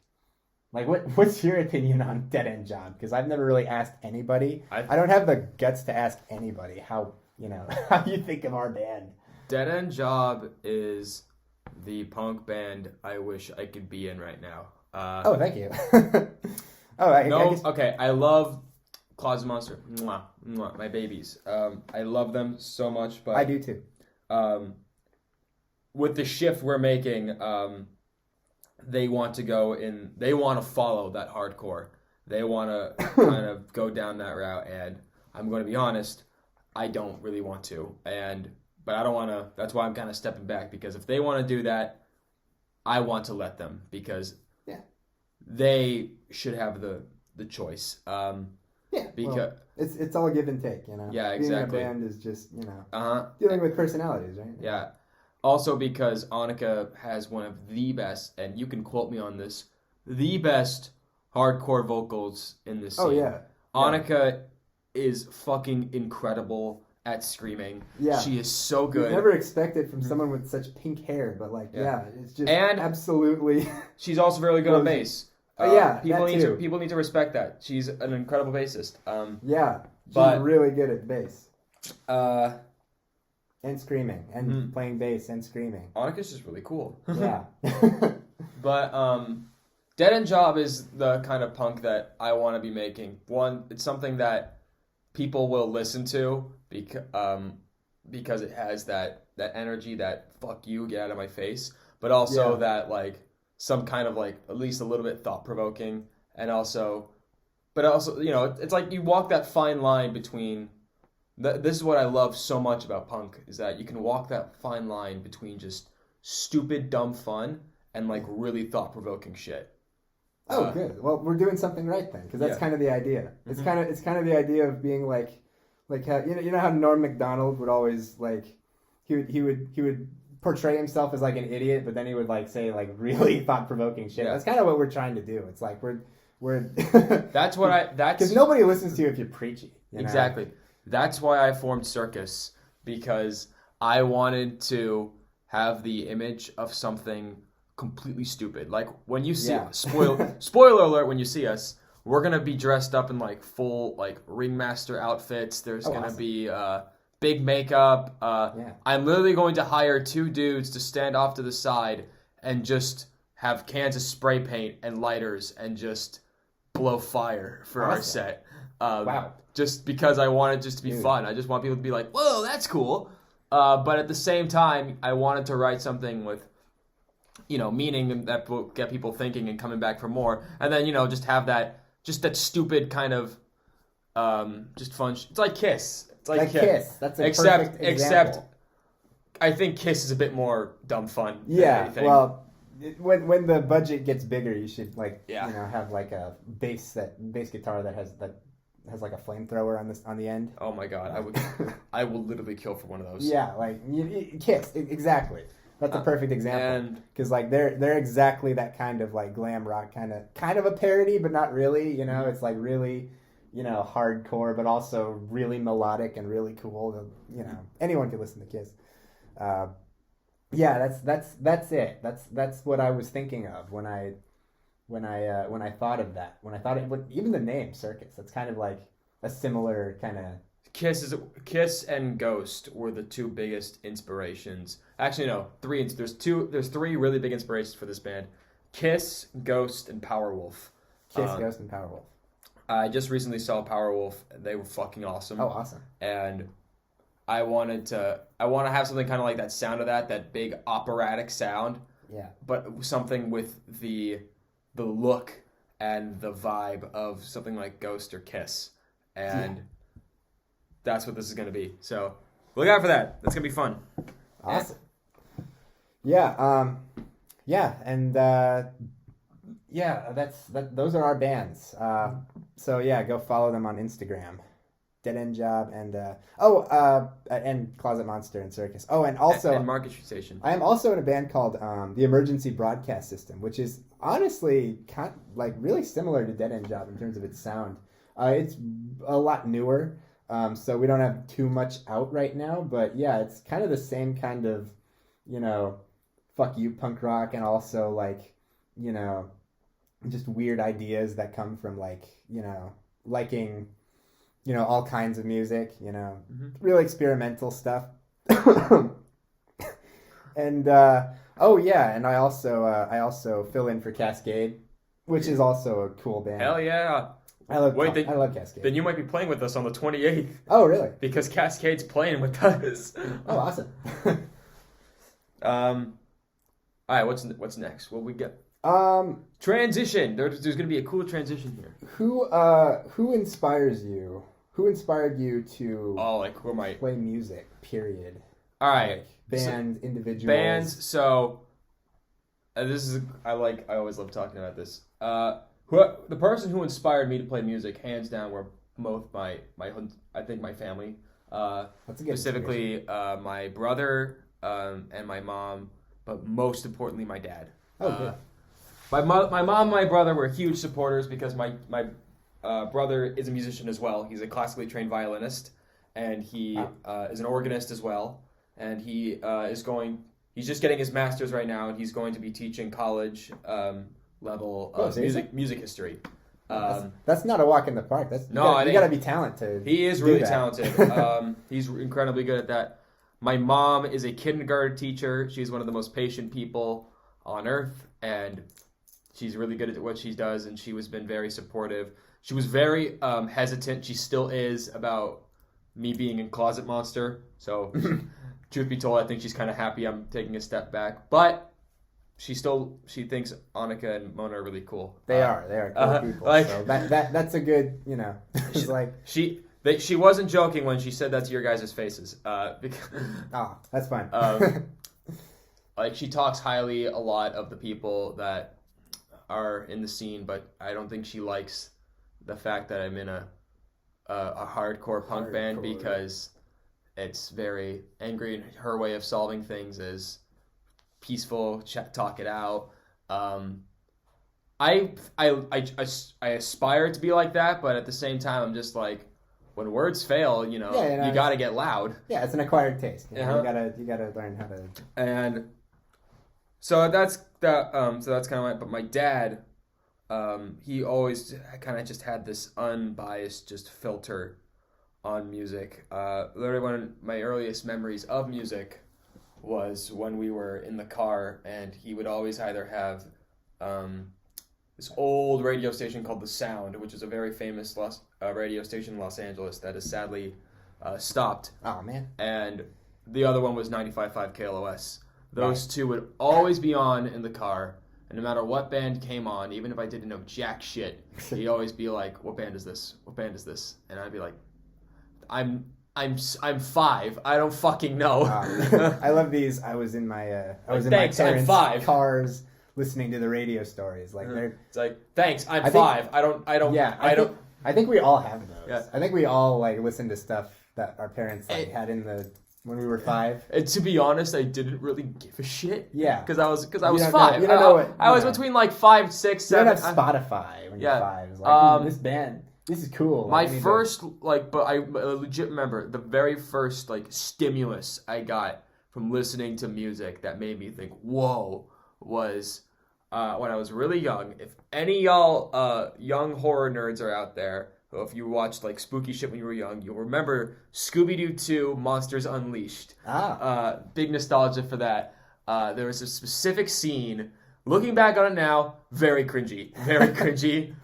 what's your opinion on Dead End Job? Because I've never really asked anybody. I don't have the guts to ask anybody how, you know, how you think of our band. Dead End Job is the punk band I wish I could be in right now. Oh, thank you. I guess... Okay, I love Closet Monster. Mwah, mwah, my babies. I love them so much, but I do too. With the shift we're making, they want to follow that hardcore. They want to kind of go down that route, and I'm going to be honest, I don't really want to. But I don't want to, that's why I'm kind of stepping back, because if they want to do that, I want to let them, because they should have the choice. Yeah, because well, it's all give and take, you know. Yeah, exactly. Being a band is just, you know, dealing with personalities, right? Yeah. Also because Annika has one of the best, and you can quote me on this, the best hardcore vocals in this scene. Oh, yeah. Annika is fucking incredible at screaming. Yeah. She is so good. You never expected from someone with such pink hair, but like, it's just and absolutely... She's also very good on bass. People need to respect that. She's an incredible bassist. She's really good at bass. And screaming, and playing bass, and screaming. Annika's just really cool. Yeah. But Dead End Job is the kind of punk that I want to be making. One, it's something that people will listen to because it has that energy, that fuck you, get out of my face, but also that like some kind of like at least a little bit thought provoking, but also you know, it's like you walk that fine line between. This is what I love so much about punk, is that you can walk that fine line between just stupid, dumb fun and like really thought-provoking shit. Oh, good. Well, we're doing something right then, because that's kind of the idea. It's kind of the idea of being like how you know how Norm Macdonald would always like he would portray himself as like an idiot, but then he would like say like really thought-provoking shit. Yeah. That's kind of what we're trying to do. It's like we're that's because nobody listens to you if you're preachy. You know? Exactly. That's why I formed Circus, because I wanted to have the image of something completely stupid. Like when you see spoiler alert, when you see us, we're gonna be dressed up in like full like ringmaster outfits. There's gonna be big makeup. I'm literally going to hire 2 dudes to stand off to the side and just have cans of spray paint and lighters and just blow fire for our set. Wow. Just because I want it just to be fun. I just want people to be like, whoa, that's cool. But at the same time, I wanted to write something with, you know, meaning that will get people thinking and coming back for more. And then, you know, just have that stupid kind of, just fun. It's like Kiss. It's like Kiss. That's a perfect example. Except, I think Kiss is a bit more dumb fun. Yeah, well, when the budget gets bigger, you should you know, have like a bass guitar that has like a flamethrower on the end. Oh my god, I will literally kill for one of those. Yeah, like Kiss, exactly. That's a perfect example, because like they're exactly that kind of like glam rock kind of a parody, but not really. You know, it's like really, you know, hardcore, but also really melodic and really cool. You know, anyone can listen to Kiss. Yeah, that's it. That's what I was thinking of when I thought of that. When I thought even the name Circus. That's kind of like a similar kind of. Kiss and Ghost were the two biggest inspirations. Actually, no, three. There's three really big inspirations for this band: Kiss, Ghost, and Powerwolf. Ghost, and Powerwolf. I just recently saw Powerwolf. They were fucking awesome. Oh, awesome! And I want to have something kind of like that sound of that big operatic sound. Yeah. But something with the look and the vibe of something like Ghost or Kiss, and that's what this is going to be. So look out for that. That's going to be fun. Awesome. Yeah. And those are our bands. So yeah, go follow them on Instagram. Dead End Job and Closet Monster and Circus. Oh, and also and Market Station. I am also in a band called the Emergency Broadcast System, which is honestly really similar to Dead End Job in terms of its sound. It's a lot newer, so we don't have too much out right now. But yeah, it's kind of the same kind of, fuck you punk rock, and also just weird ideas that come from liking. All kinds of music, really experimental stuff. And and I also fill in for Cascade, which is also a cool band. Hell yeah. I love Cascade. Then you might be playing with us on the 28th. Oh, really? Because Cascade's playing with us. Oh, awesome. All right, what's next? What we get? Transition. There's going to be a cool transition here. Who inspires you? Who inspired you to play music? Period. All right, bands, individuals. Bands. So this is I always love talking about this. The person who inspired me to play music, hands down, were both my family. That's a good specifically my brother and my mom, but most importantly my dad. Oh, good. My mom and my brother were huge supporters because my brother is a musician as well. He's a classically trained violinist, and he is an organist as well. And he he's just getting his master's right now, and he's going to be teaching college level music history. That's not a walk in the park. You got to be talented. He is really talented. He's incredibly good at that. My mom is a kindergarten teacher. She's one of the most patient people on earth, and she's really good at what she does, and she has been very supportive. She was very hesitant. She still is about me being in Closet Monster. So, truth be told, I think she's kind of happy I'm taking a step back. But she thinks Annika and Mona are really cool. They are cool people. So that's a good, It's like she wasn't joking when she said that to your guys' faces. That's fine. She talks highly a lot of the people that are in the scene, but I don't think she likes the fact that I'm in a hardcore punk band because it's very angry, and her way of solving things is peaceful, talk it out. I aspire to be like that, but at the same time, I'm just like, when words fail, you got to get loud. Yeah, it's an acquired taste. You gotta learn how to. And so that's that. So that's kind of like. But my dad, he always kind of just had this unbiased just filter on music. Literally, one of my earliest memories of music was when we were in the car, and he would always either have this old radio station called The Sound, which is a very famous radio station in Los Angeles that has sadly stopped. Oh, man. And the other one was 95.5 KLOS. Those two would always be on in the car, and no matter what band came on, even if I didn't know jack shit, he'd always be like, "What band is this? What band is this?" And I'd be like, I'm 5. I don't fucking know. I love these. I was in my my parents' I'm 5. Cars listening to the radio stories. It's like, thanks, I'm 5. I don't. Yeah, I think we all have those. Yeah. I think we all listen to stuff that our parents had when we were 5. And to be honest, I didn't really give a shit. Yeah, because I was 5. You don't know what I was between 5, 6, 7. You don't have Spotify when you're 5. It's like, this band. This is cool. My first, but I legit remember the very first, stimulus I got from listening to music that made me think, whoa, was when I was really young. If any y'all young horror nerds are out there, if you watched like spooky shit when you were young, you'll remember Scooby-Doo 2 Monsters Unleashed. Big nostalgia for that. There was a specific scene, looking back on it now, very cringy. Very cringy.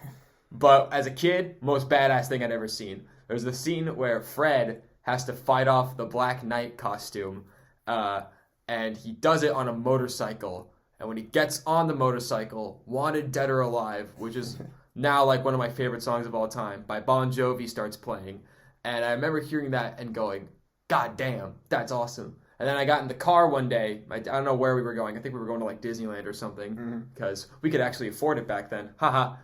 But as a kid, most badass thing I'd ever seen. There's the scene where Fred has to fight off the Black Knight costume, and he does it on a motorcycle. And when he gets on the motorcycle, Wanted Dead or Alive, which is now like one of my favorite songs of all time, by Bon Jovi starts playing. And I remember hearing that and going, God damn, that's awesome. And then I got in the car one day. I don't know where we were going. I think we were going to like Disneyland or something, because we could actually afford it back then. Haha.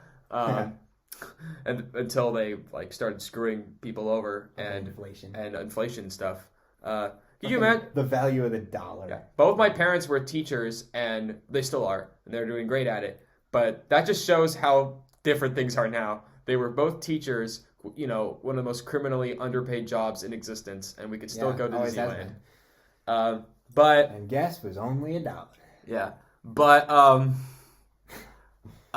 And until they like started screwing people over and inflation stuff. Could you imagine the value of the dollar? Yeah. Both my parents were teachers, and they still are, and they're doing great at it. But that just shows how different things are now. They were both teachers, you know, one of the most criminally underpaid jobs in existence, and we could still go to Disneyland. And gas was only $1. Yeah, but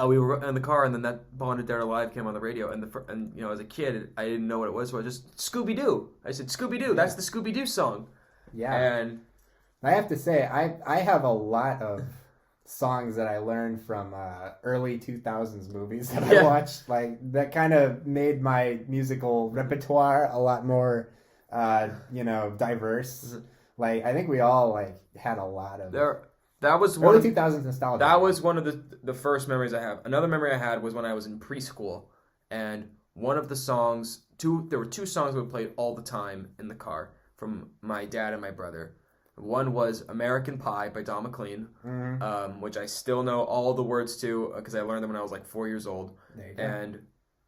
we were in the car, and then that Bonded Dead or Alive came on the radio, and you know, as a kid, I didn't know what it was, so I just Scooby-Doo. I said Scooby-Doo. That's the Scooby-Doo song. Yeah, and I have to say, I have a lot of songs that I learned from early 2000s movies that I watched, like that kind of made my musical repertoire a lot more, diverse. Like I think we all like had a lot of that was early 2000s nostalgia. That was one of the first memories I have. Another memory I had was when I was in preschool, and one of the songs, there were two songs we played all the time in the car from my dad and my brother. One was American Pie by Don McLean, which I still know all the words to because I learned them when I was like 4 years old. And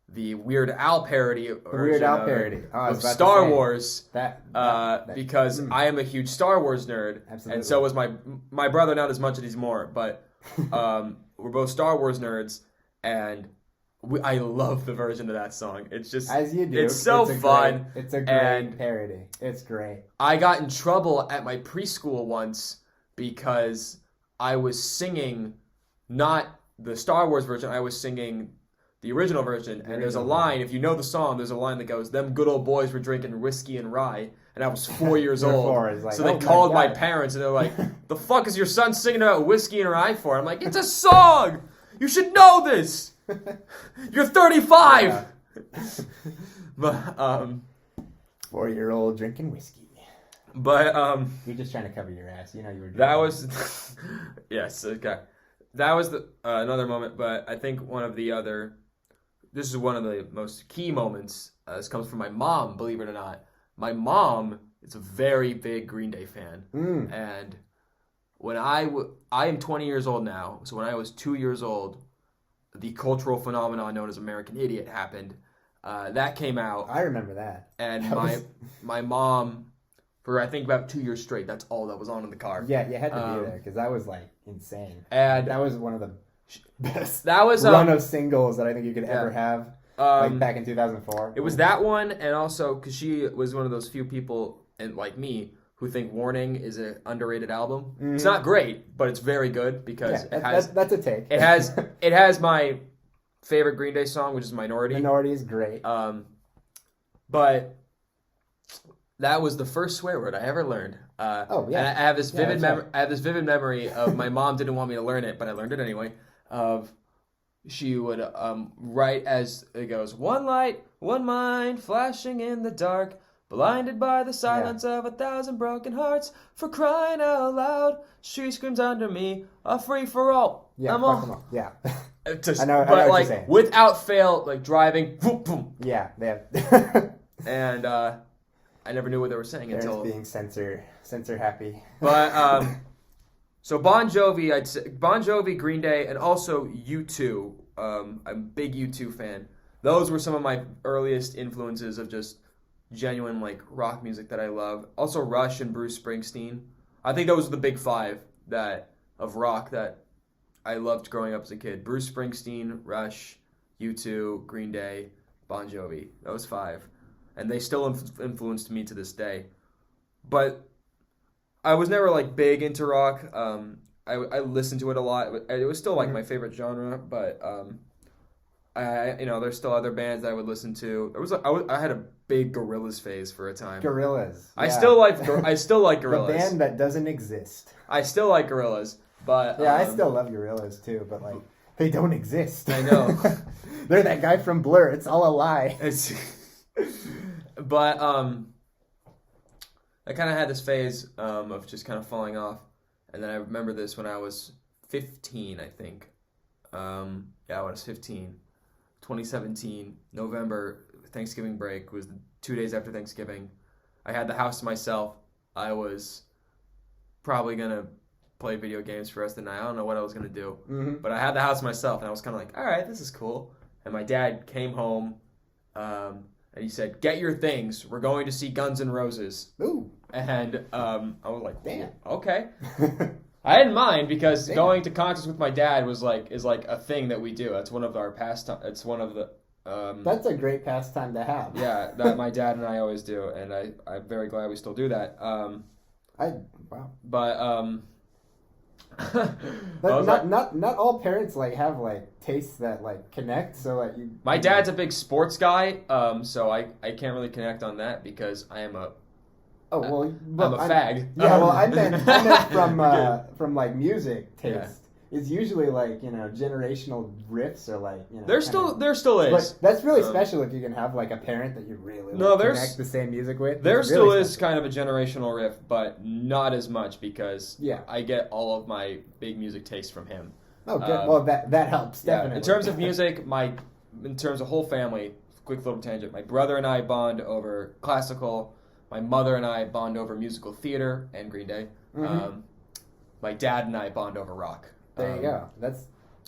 the Weird Al parody of Star Wars, because I am a huge Star Wars nerd, and so was my brother. Not as much as he's more, but we're both Star Wars nerds, and I love the version of that song. It's just, as you do. It's so fun. It's a great parody. It's great. I got in trouble at my preschool once because I was singing not the Star Wars version. I was singing the original version. And there's a line, if you know the song, there's a line that goes, "Them good old boys were drinking whiskey and rye." And I was 4 years old. Like, so they called my parents and they're like, "The fuck is your son singing about whiskey and rye for?" I'm like, "It's a song! You should know this! You're 35!" Yeah. But 4-year-old drinking whiskey. But you're just trying to cover your ass. You know you were. That was yes. Okay. That was the another moment. But I think this is one of the most key moments. This comes from my mom. Believe it or not, my mom is a very big Green Day fan, and when I am 20 years old now. So when I was 2 years old, the cultural phenomenon known as American Idiot happened. That came out. I remember that. And my mom, for I think about 2 years straight, that's all that was on in the car. Yeah, you had to be there because that was like insane. And that was one of the best run of singles that I think you could ever have. Like back in 2004. It was that one, and also because she was one of those few people, and like me, who think Warning is an underrated album. Mm-hmm. It's not great, but it's very good because it has. That's a take. It has my favorite Green Day song, which is Minority. Minority is great. But that was the first swear word I ever learned. And I have this vivid memory of my mom didn't want me to learn it, but I learned it anyway. She would write as it goes, "One light, one mind, flashing in the dark, blinded by the silence of 1,000 broken hearts. For crying out loud, she screams under me, a free for all." Yeah, I'm all. Yeah. I know what you're saying. Without fail, like driving, boom, boom. Yeah, they have. And I never knew what they were saying until being censor happy. But so Bon Jovi, I'd say Bon Jovi, Green Day, and also U2. I'm a big U2 fan. Those were some of my earliest influences of just genuine like rock music that I love. Also Rush and Bruce Springsteen. I think those are the big five of rock that I loved growing up as a kid. Bruce Springsteen, Rush, U2, Green Day, Bon Jovi. Those five. And they still influenced me to this day. But I was never like big into rock. I listened to it a lot. It was still like my favorite genre, but there's still other bands that I would listen to. I had a big Gorillaz phase for a time. Gorillaz. I still like Gorillaz. The band that doesn't exist. I still like Gorillaz, but yeah, I still love Gorillaz too. But like, they don't exist. I know. They're that guy from Blur. It's all a lie. But I kind of had this phase of just kind of falling off, and then I remember this when I was 15, I think. I was 15. 2017, November, Thanksgiving break was 2 days after Thanksgiving. I had the house to myself. I was probably going to play video games for the rest of the night. I don't know what I was going to do. Mm-hmm. But I had the house to myself, and I was kind of like, all right, this is cool. And my dad came home, and he said, get your things. We're going to see Guns N' Roses. Ooh. And I was like, damn. Okay. I didn't mind because going to concerts with my dad is like a thing that we do. That's one of our pastime. It's one of the. That's a great pastime to have. Yeah, that my dad and I always do, and I'm very glad we still do that. Wow. But not all parents like have like tastes that like connect. So like you. My dad's a big sports guy, so I can't really connect on that because I am a. Oh well, I'm a fag. Yeah, well, I meant from like music taste. Yeah. It's usually like generational riffs or like there still is. But that's really special if you can have like a parent that you really connect the same music with. There still is kind of a generational riff, but not as much because I get all of my big music tastes from him. Oh, good. Well, that helps definitely. In terms of music, in terms of whole family, quick little tangent. My brother and I bond over classical. My mother and I bond over musical theater and Green Day. Mm-hmm. My dad and I bond over rock. There you go.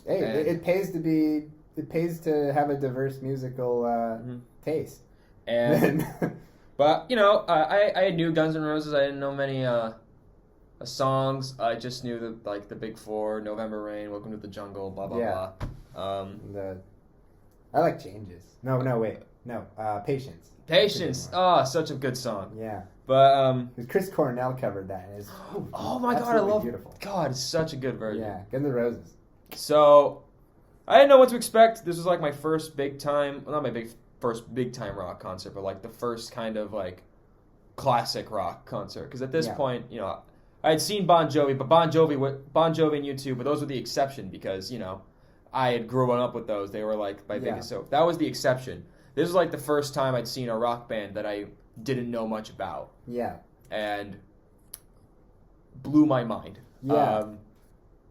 It pays to have a diverse musical taste. And but I knew Guns N' Roses. I didn't know many songs. I just knew the big four: November Rain, Welcome to the Jungle, blah blah blah. I like Changes. No, wait, no, Patience. Patience. Such a good song. Yeah. But Chris Cornell covered that. Oh my god, I love beautiful. God, it's such a good version. Yeah, Guns N' Roses. So I didn't know what to expect. This was like my first big time, well, not my first big time rock concert, but like the first kind of like classic rock concert. Because at this point, I had seen Bon Jovi, but Bon Jovi and U2, but those were the exception because I had grown up with those. They were like my biggest. So that was the exception. This was like the first time I'd seen a rock band that I didn't know much about. Yeah. And blew my mind. Yeah.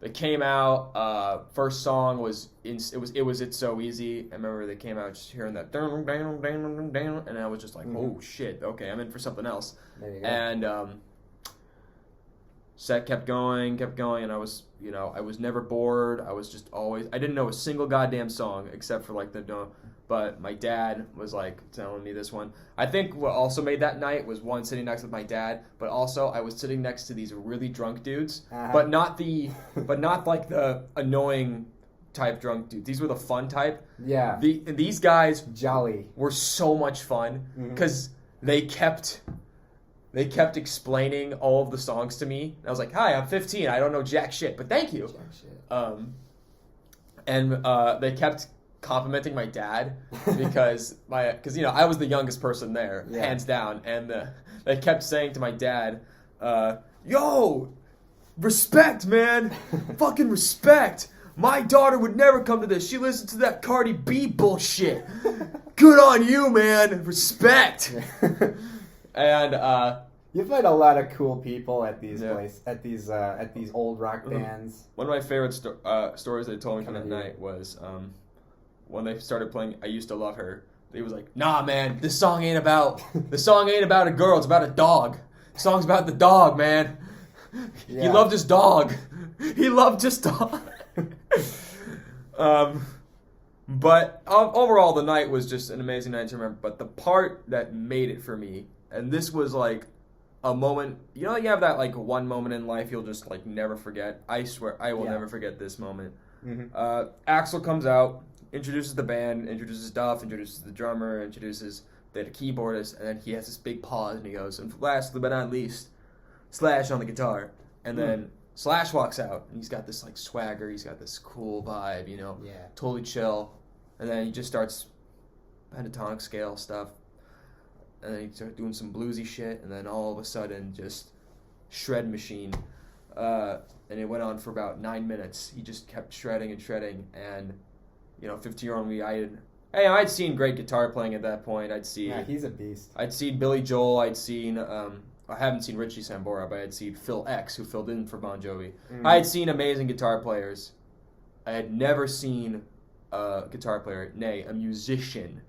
It came out. First song was It's So Easy. I remember they came out just hearing that and I was just like, oh shit, okay, I'm in for something else. There you go. And set kept going, and I was never bored. I was just always, I didn't know a single goddamn song except for like but my dad was like telling me this one. I think what also made that night was one, sitting next with my dad, but also I was sitting next to these really drunk dudes, but not like the annoying type drunk dudes. These were the fun type. Yeah. These guys jolly were so much fun because they kept explaining all of the songs to me. And I was like, hi, I'm 15. I don't know jack shit, but thank you. Jack shit. And they kept complimenting my dad because I was the youngest person there, hands down. And they kept saying to my dad, yo, respect, man. Fucking respect. My daughter would never come to this. She listens to that Cardi B bullshit. Good on you, man. Respect. And you find a lot of cool people at these at these old rock bands. One of my favorite stories they told me from that night was when they started playing I Used to Love Her. He was like, nah, man, this song ain't about a girl, it's about a dog. The song's about the dog, man. Yeah. He loved his dog. He loved his dog. But overall, the night was just an amazing night to remember. But the part that made it for me, and this was like a moment, you have that like one moment in life you'll just like never forget. I swear I will never forget this moment. Axl comes out, introduces the band, introduces Duff, introduces the drummer, introduces the keyboardist, and then he has this big pause and he goes, and last but not least, Slash on the guitar. And then Slash walks out and he's got this like swagger, he's got this cool vibe, totally chill. and then he just starts pentatonic scale stuff, and then he started doing some bluesy shit, and then all of a sudden just shred machine, and it went on for about 9 minutes. He just kept shredding and shredding, and 15-year-old me, I'd seen great guitar playing at that point. He's a beast. I'd seen Billy Joel. I'd seen I haven't seen Richie Sambora, but I'd seen Phil X, who filled in for Bon Jovi. I had seen amazing guitar players. I had never seen a guitar player, nay, a musician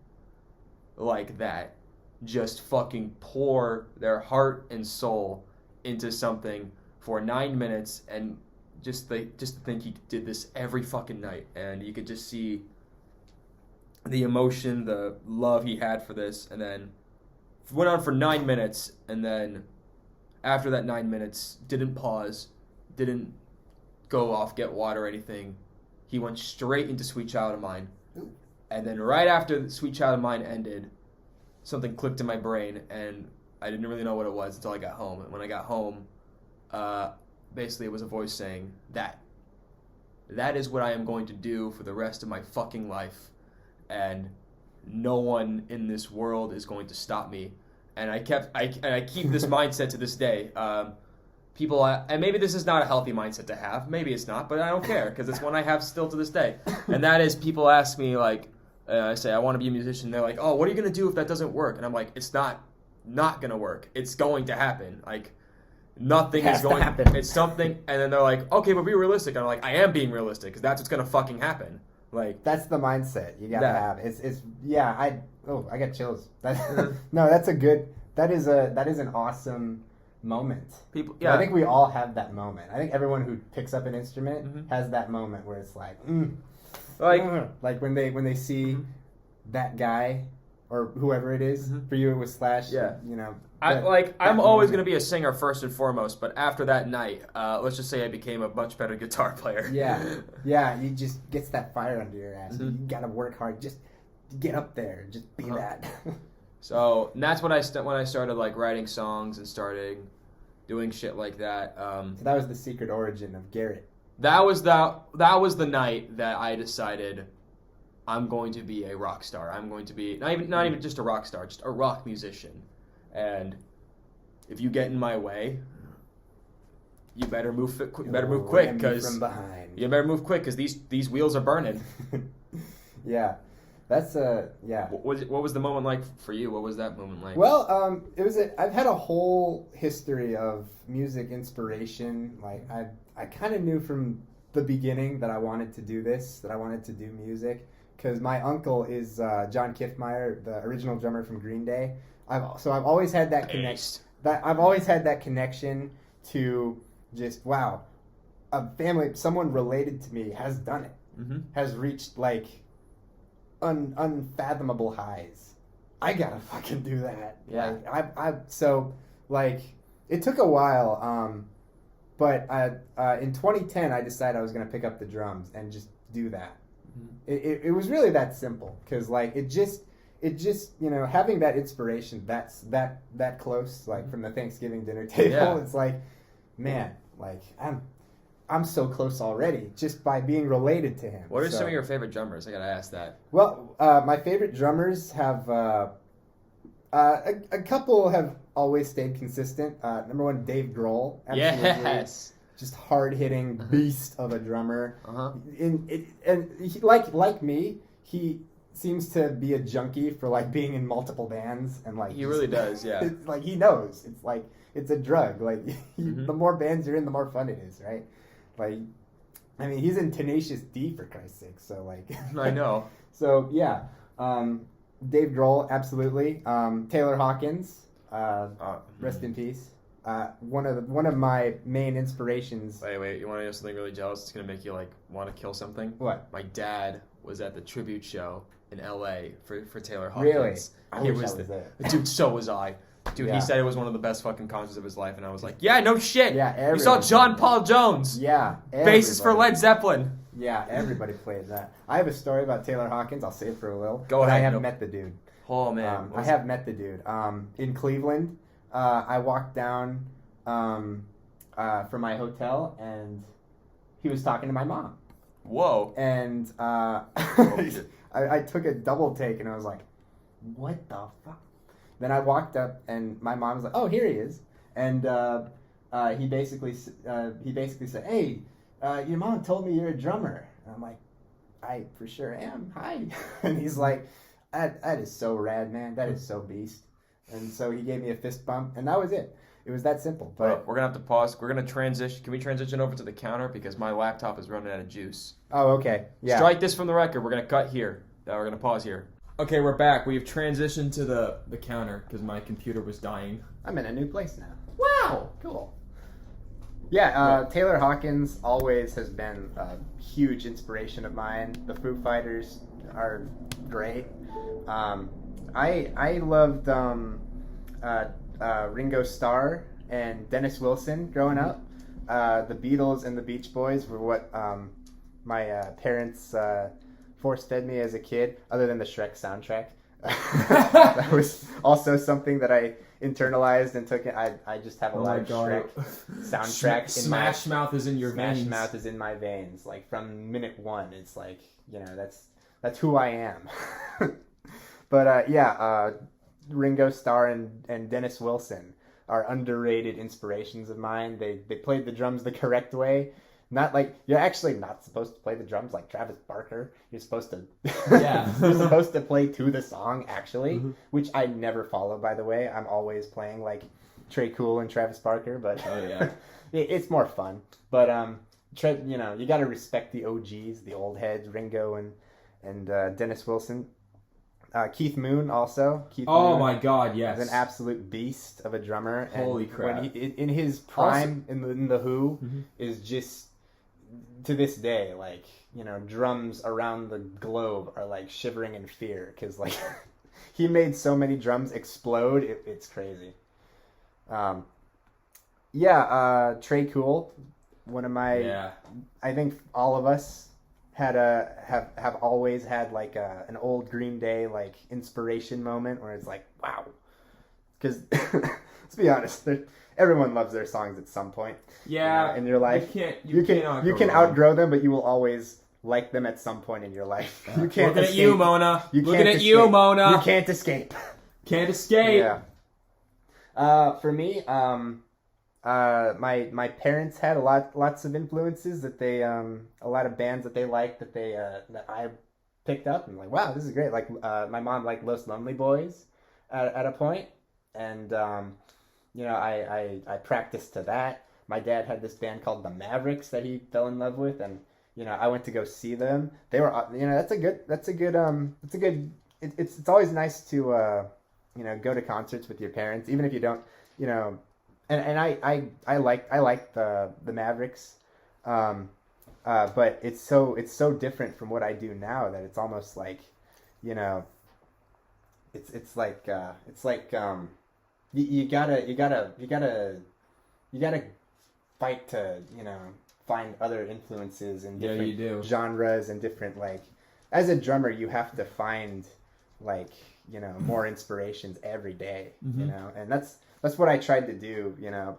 like that, just fucking pour their heart and soul into something for 9 minutes, and just to think he did this every fucking night, and you could just see the emotion, the love he had for this, and then went on for 9 minutes, and then after that 9 minutes, didn't pause, didn't go off, get water or anything. He went straight into Sweet Child of Mine. Ooh. And then right after Sweet Child of Mine ended, something clicked in my brain, and I didn't really know what it was until I got home. And when I got home, basically it was a voice saying, that is what I am going to do for the rest of my fucking life. And no one in this world is going to stop me. And I keep this mindset to this day. People, and maybe this is not a healthy mindset to have. Maybe it's not, but I don't care, because it's one I have still to this day. And that is, people ask me, like, I say, I want to be a musician. They're like, oh, what are you going to do if that doesn't work? And I'm like, it's not going to work. It's going to happen. Like, nothing is going to happen. It's something. And then they're like, okay, but be realistic. And I'm like, I am being realistic, because that's what's going to fucking happen. Like, that's the mindset you gotta have. I got chills. That is an awesome moment. People, yeah. I think we all have that moment. I think everyone who picks up an instrument has that moment where it's like when they see that guy or whoever it is. For you, it was Slash. Yeah. I'm always going to be a singer first and foremost, but after that night, let's just say I became a much better guitar player. Yeah, you just gets that fire under your ass. You got to work hard. Just get up there. Just be that. So, and that's when I started like writing songs and started doing shit like that. So that was the secret origin of Garrett. That was the night that I decided I'm going to be a rock star. I'm going to be not even just a rock star, just a rock musician. And if you get in my way, you better move quick, because from behind. You better move quick, because these wheels are burning. Yeah, that's yeah. What was the moment like for you? What was that moment like? Well, I've had a whole history of music inspiration. Like I kind of knew from the beginning that I wanted to do this, that I wanted to do music, because my uncle is John Kiffmeyer, the original drummer from Green Day. I've always had that connection. I've always had that connection to just someone related to me has done it, has reached like unfathomable highs. I gotta fucking do that. Yeah. Like it took a while, but in 2010 I decided I was gonna pick up the drums and just do that. It was really that simple, because like it just having that inspiration that's that close, like from the Thanksgiving dinner table, it's like, man, like I'm so close already just by being related to him. What are some of your favorite drummers? I gotta ask that. Well, my favorite drummers have a couple have always stayed consistent. Number one, Dave Grohl. Absolutely. Yes. Just hard-hitting beast of a drummer. And he, like me, he seems to be a junkie for like being in multiple bands, and like he really does. Yeah. Like he knows it's like it's a drug. Like the more bands you're in, the more fun it is, right? Like, I mean, he's in Tenacious D, for Christ's sake. So like, I know. So yeah, Dave Grohl, absolutely. Taylor Hawkins, rest in peace. One of my main inspirations. Wait, you want to know something really jealous? It's gonna make you like want to kill something. What? My dad was at the tribute show in L.A. for Taylor Hawkins. Really? I wish I was there. Dude, so was I. Dude, Yeah. He said it was one of the best fucking concerts of his life, and I was like, yeah, no shit. Yeah, you saw everybody John played Paul Jones. Yeah, Bassist for everybody. Led Zeppelin. Yeah, everybody played that. I have a story about Taylor Hawkins. I'll save it for a little. Go ahead. I have met the dude. Oh man, I have met the dude. In Cleveland, I walked down from my hotel, and he was talking to my mom. Whoa. And I took a double take and I was like, what the fuck? Then I walked up and my mom's like, oh, here he is. And he basically said, hey, your mom told me you're a drummer. And I'm like, I for sure am. Hi. And he's like, that is so rad, man. That is so beast. And so he gave me a fist bump, and that was it. It was that simple. But we're gonna have to pause. We're gonna transition. Can we transition over to the counter because my laptop is running out of juice? Oh, okay. Yeah. Strike this from the record. We're gonna cut here. We're gonna pause here. Okay, we're back. We've transitioned to the counter because my computer was dying. I'm in a new place now. Wow, cool. Yeah, Taylor Hawkins always has been a huge inspiration of mine. The Foo Fighters are great. I loved Ringo Starr and Dennis Wilson growing up. The Beatles and the Beach Boys were what my parents force-fed me as a kid, other than the Shrek soundtrack. That was also something that I internalized and took it. I just have a lot of Shrek soundtrack. Smash Mouth is in your veins. Smash Mouth is in my veins. Like from minute one, it's like, you know, that's who I am. But Ringo Starr and Dennis Wilson are underrated inspirations of mine. They played the drums the correct way. Not like you're actually not supposed to play the drums like Travis Barker. You're supposed to you're supposed to play to the song actually, which I never follow, by the way. I'm always playing like Trey Cool and Travis Barker, but it's more fun. But you know, you got to respect the OGs, the old heads, Ringo and Dennis Wilson. Keith Moon also. Oh my God, yes. Is an absolute beast of a drummer. Holy crap. When in his prime in the Who is just, to this day, like, you know, drums around the globe are like shivering in fear because like he made so many drums explode. It's crazy. Trey Cool, one of my, I think all of us have always had like an old Green Day like inspiration moment where it's like, wow, because let's be honest, everyone loves their songs at some point. Yeah, in your life, you can outgrow them, but you will always like them at some point in your life. You can't. Looking at you, Mona. Looking at you, Mona. You can't escape. Can't escape. Yeah. For me, my parents had lots of influences that they a lot of bands that they liked that I picked up and like, wow, this is great. Like my mom liked Los Lonely Boys at a point, and you know, I practiced to that. My dad had this band called the Mavericks that he fell in love with, and you know, I went to go see them. They were, you know, it's always nice to you know, go to concerts with your parents, even if you don't, you know. And I like the Mavericks, but it's so different from what I do now that it's almost like, you know, it's like you gotta fight to, you know, find other influences and different genres and different, like, as a drummer you have to find, like, you know, more inspirations every day, you know, and that's what I tried to do, you know,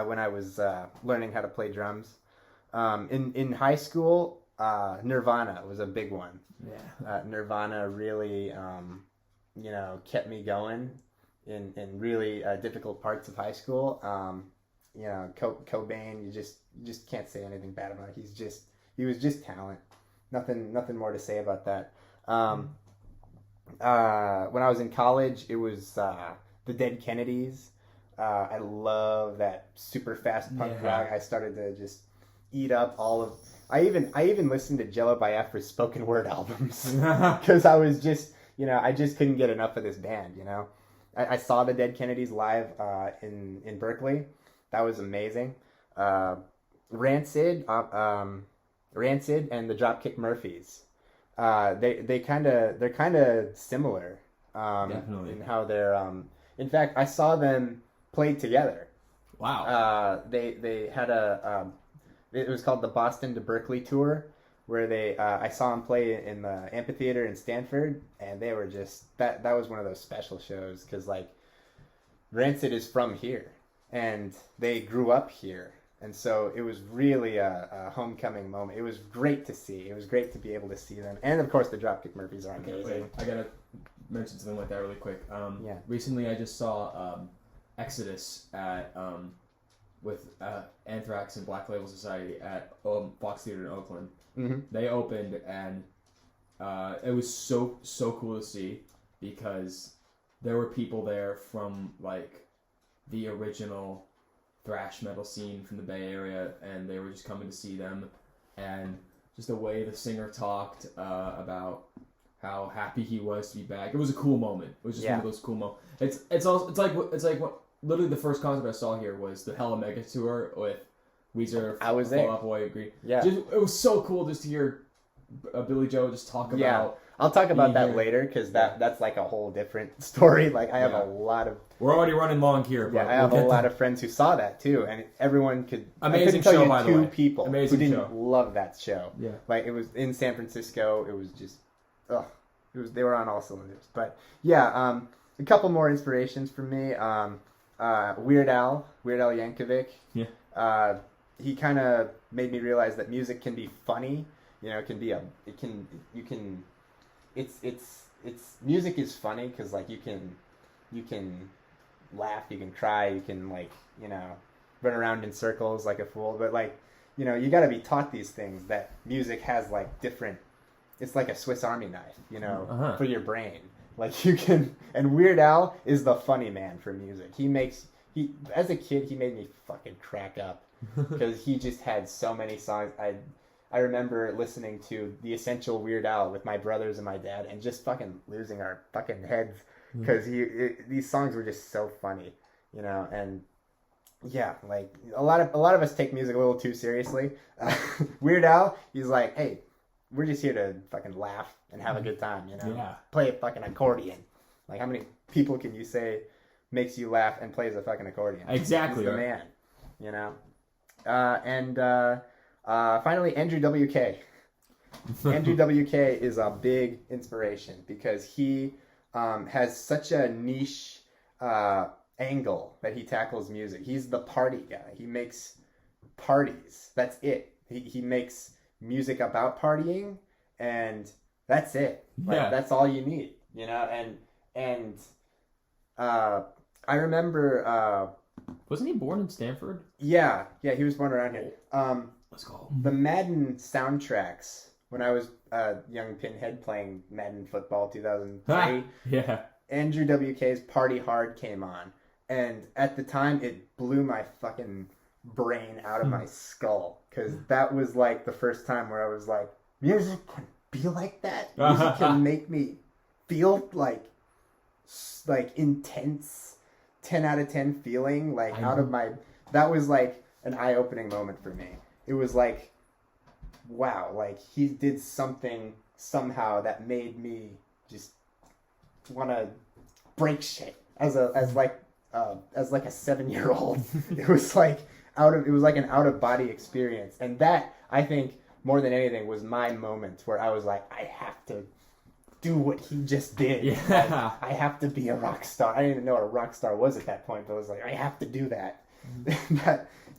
when I was learning how to play drums. In high school, Nirvana was a big one. Yeah. Nirvana really, you know, kept me going in really difficult parts of high school. You know, Cobain, you just can't say anything bad about it. He was just talent. Nothing more to say about that. When I was in college, it was the Dead Kennedys. I love that super fast punk rock. I started to just eat up all of. I even listened to Jello Biafra's spoken word albums because I was just, you know, I just couldn't get enough of this band. You know, I saw the Dead Kennedys live in Berkeley. That was amazing. Rancid and the Dropkick Murphys. They're kind of similar. Definitely. In how they're. In fact, I saw them play together. Wow. They had it was called the Boston to Berkeley tour, where I saw them play in the amphitheater in Stanford, and they were just that was one of those special shows because, like, Rancid is from here and they grew up here, And so it was really a homecoming moment. It was great to see. It was great to be able to see them. And, of course, the Dropkick Murphys are amazing. Wait, I got to mention something like that really quick. Yeah. Recently, I just saw Exodus at with Anthrax and Black Label Society at Fox Theater in Oakland. Mm-hmm. They opened, and it was so cool to see because there were people there from like the original thrash metal scene from the Bay Area, and they were just coming to see them, and just the way the singer talked about how happy he was to be back. It was a cool moment. It was just one of those cool moments. It's like what literally the first concert I saw here was the Hella Mega tour with Weezer. I was there. Fall Out Boy, agree. Yeah, it was so cool just to hear Billy Joe just talk about. Yeah. I'll talk about that later because that's like a whole different story. Like I have a lot of. We're already running long here. But I have a lot of friends who saw that too, and everyone could. Amazing I couldn't tell show, you by the two way. people Amazing who didn't show. love that show. Yeah, like it was in San Francisco. It was just, they were on all cylinders. But yeah, a couple more inspirations for me. Weird Al Yankovic. Yeah. He kind of made me realize that music can be funny. Music is funny because like you can laugh, you can cry, you can like run around in circles like a fool, but like you got to be taught these things that music has like different. It's like a Swiss Army knife, for your brain. Like you can, and Weird Al is the funny man for music. As a kid he made me fucking crack up because he just had so many songs. I remember listening to The Essential Weird Al with my brothers and my dad and just fucking losing our fucking heads because these songs were just so funny, and yeah, like a lot of us take music a little too seriously. Weird Al, he's like, hey, we're just here to fucking laugh and have a good time, Yeah. Play a fucking accordion. Like how many people can you say makes you laugh and plays a fucking accordion? Exactly. He's the man, finally, Andrew WK. Andrew WK is a big inspiration because he has such a niche angle that he tackles music. He's the party guy. He makes parties. That's it. He makes music about partying, and that's it. Like, that's all you need, And I remember. Wasn't he born in Stanford? Yeah, he was born around here. Let's go. The Madden soundtracks, when I was a young pinhead playing Madden football 2003, yeah. Andrew WK's Party Hard came on. And at the time, it blew my fucking brain out of my skull. Because that was like the first time where I was like, music can be like that? Music can make me feel like intense 10 out of 10 feeling. Like out of my... That was like an eye-opening moment for me. It was like, wow, like he did something somehow that made me just want to break shit as like a 7-year-old. It was like an out of body experience, and that I think more than anything was my moment where I was like, I have to do what he just did. Yeah, like, I have to be a rock star. I didn't even know what a rock star was at that point, but I was like, I have to do that.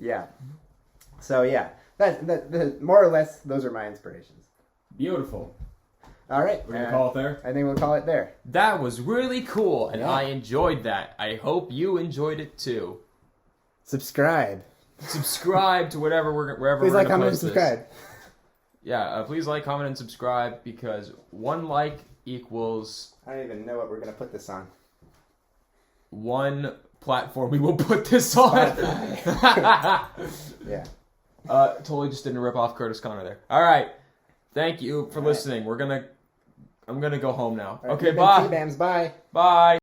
Yeah. So yeah, that more or less those are my inspirations. Beautiful. All right, We're gonna call it there. I think we'll call it there. That was really cool, and I enjoyed that. I hope you enjoyed it too. Subscribe To wherever we're Please like, comment, and post this. subscribe. Yeah, please like, comment, and subscribe because one like equals. I don't even know what we're gonna put this on. One platform we will put this on. Yeah. Totally just didn't rip off Curtis Connor there. All right. Thank you for listening. I'm gonna go home now. Right, okay, bye. TBBBAMs, bye. Bye.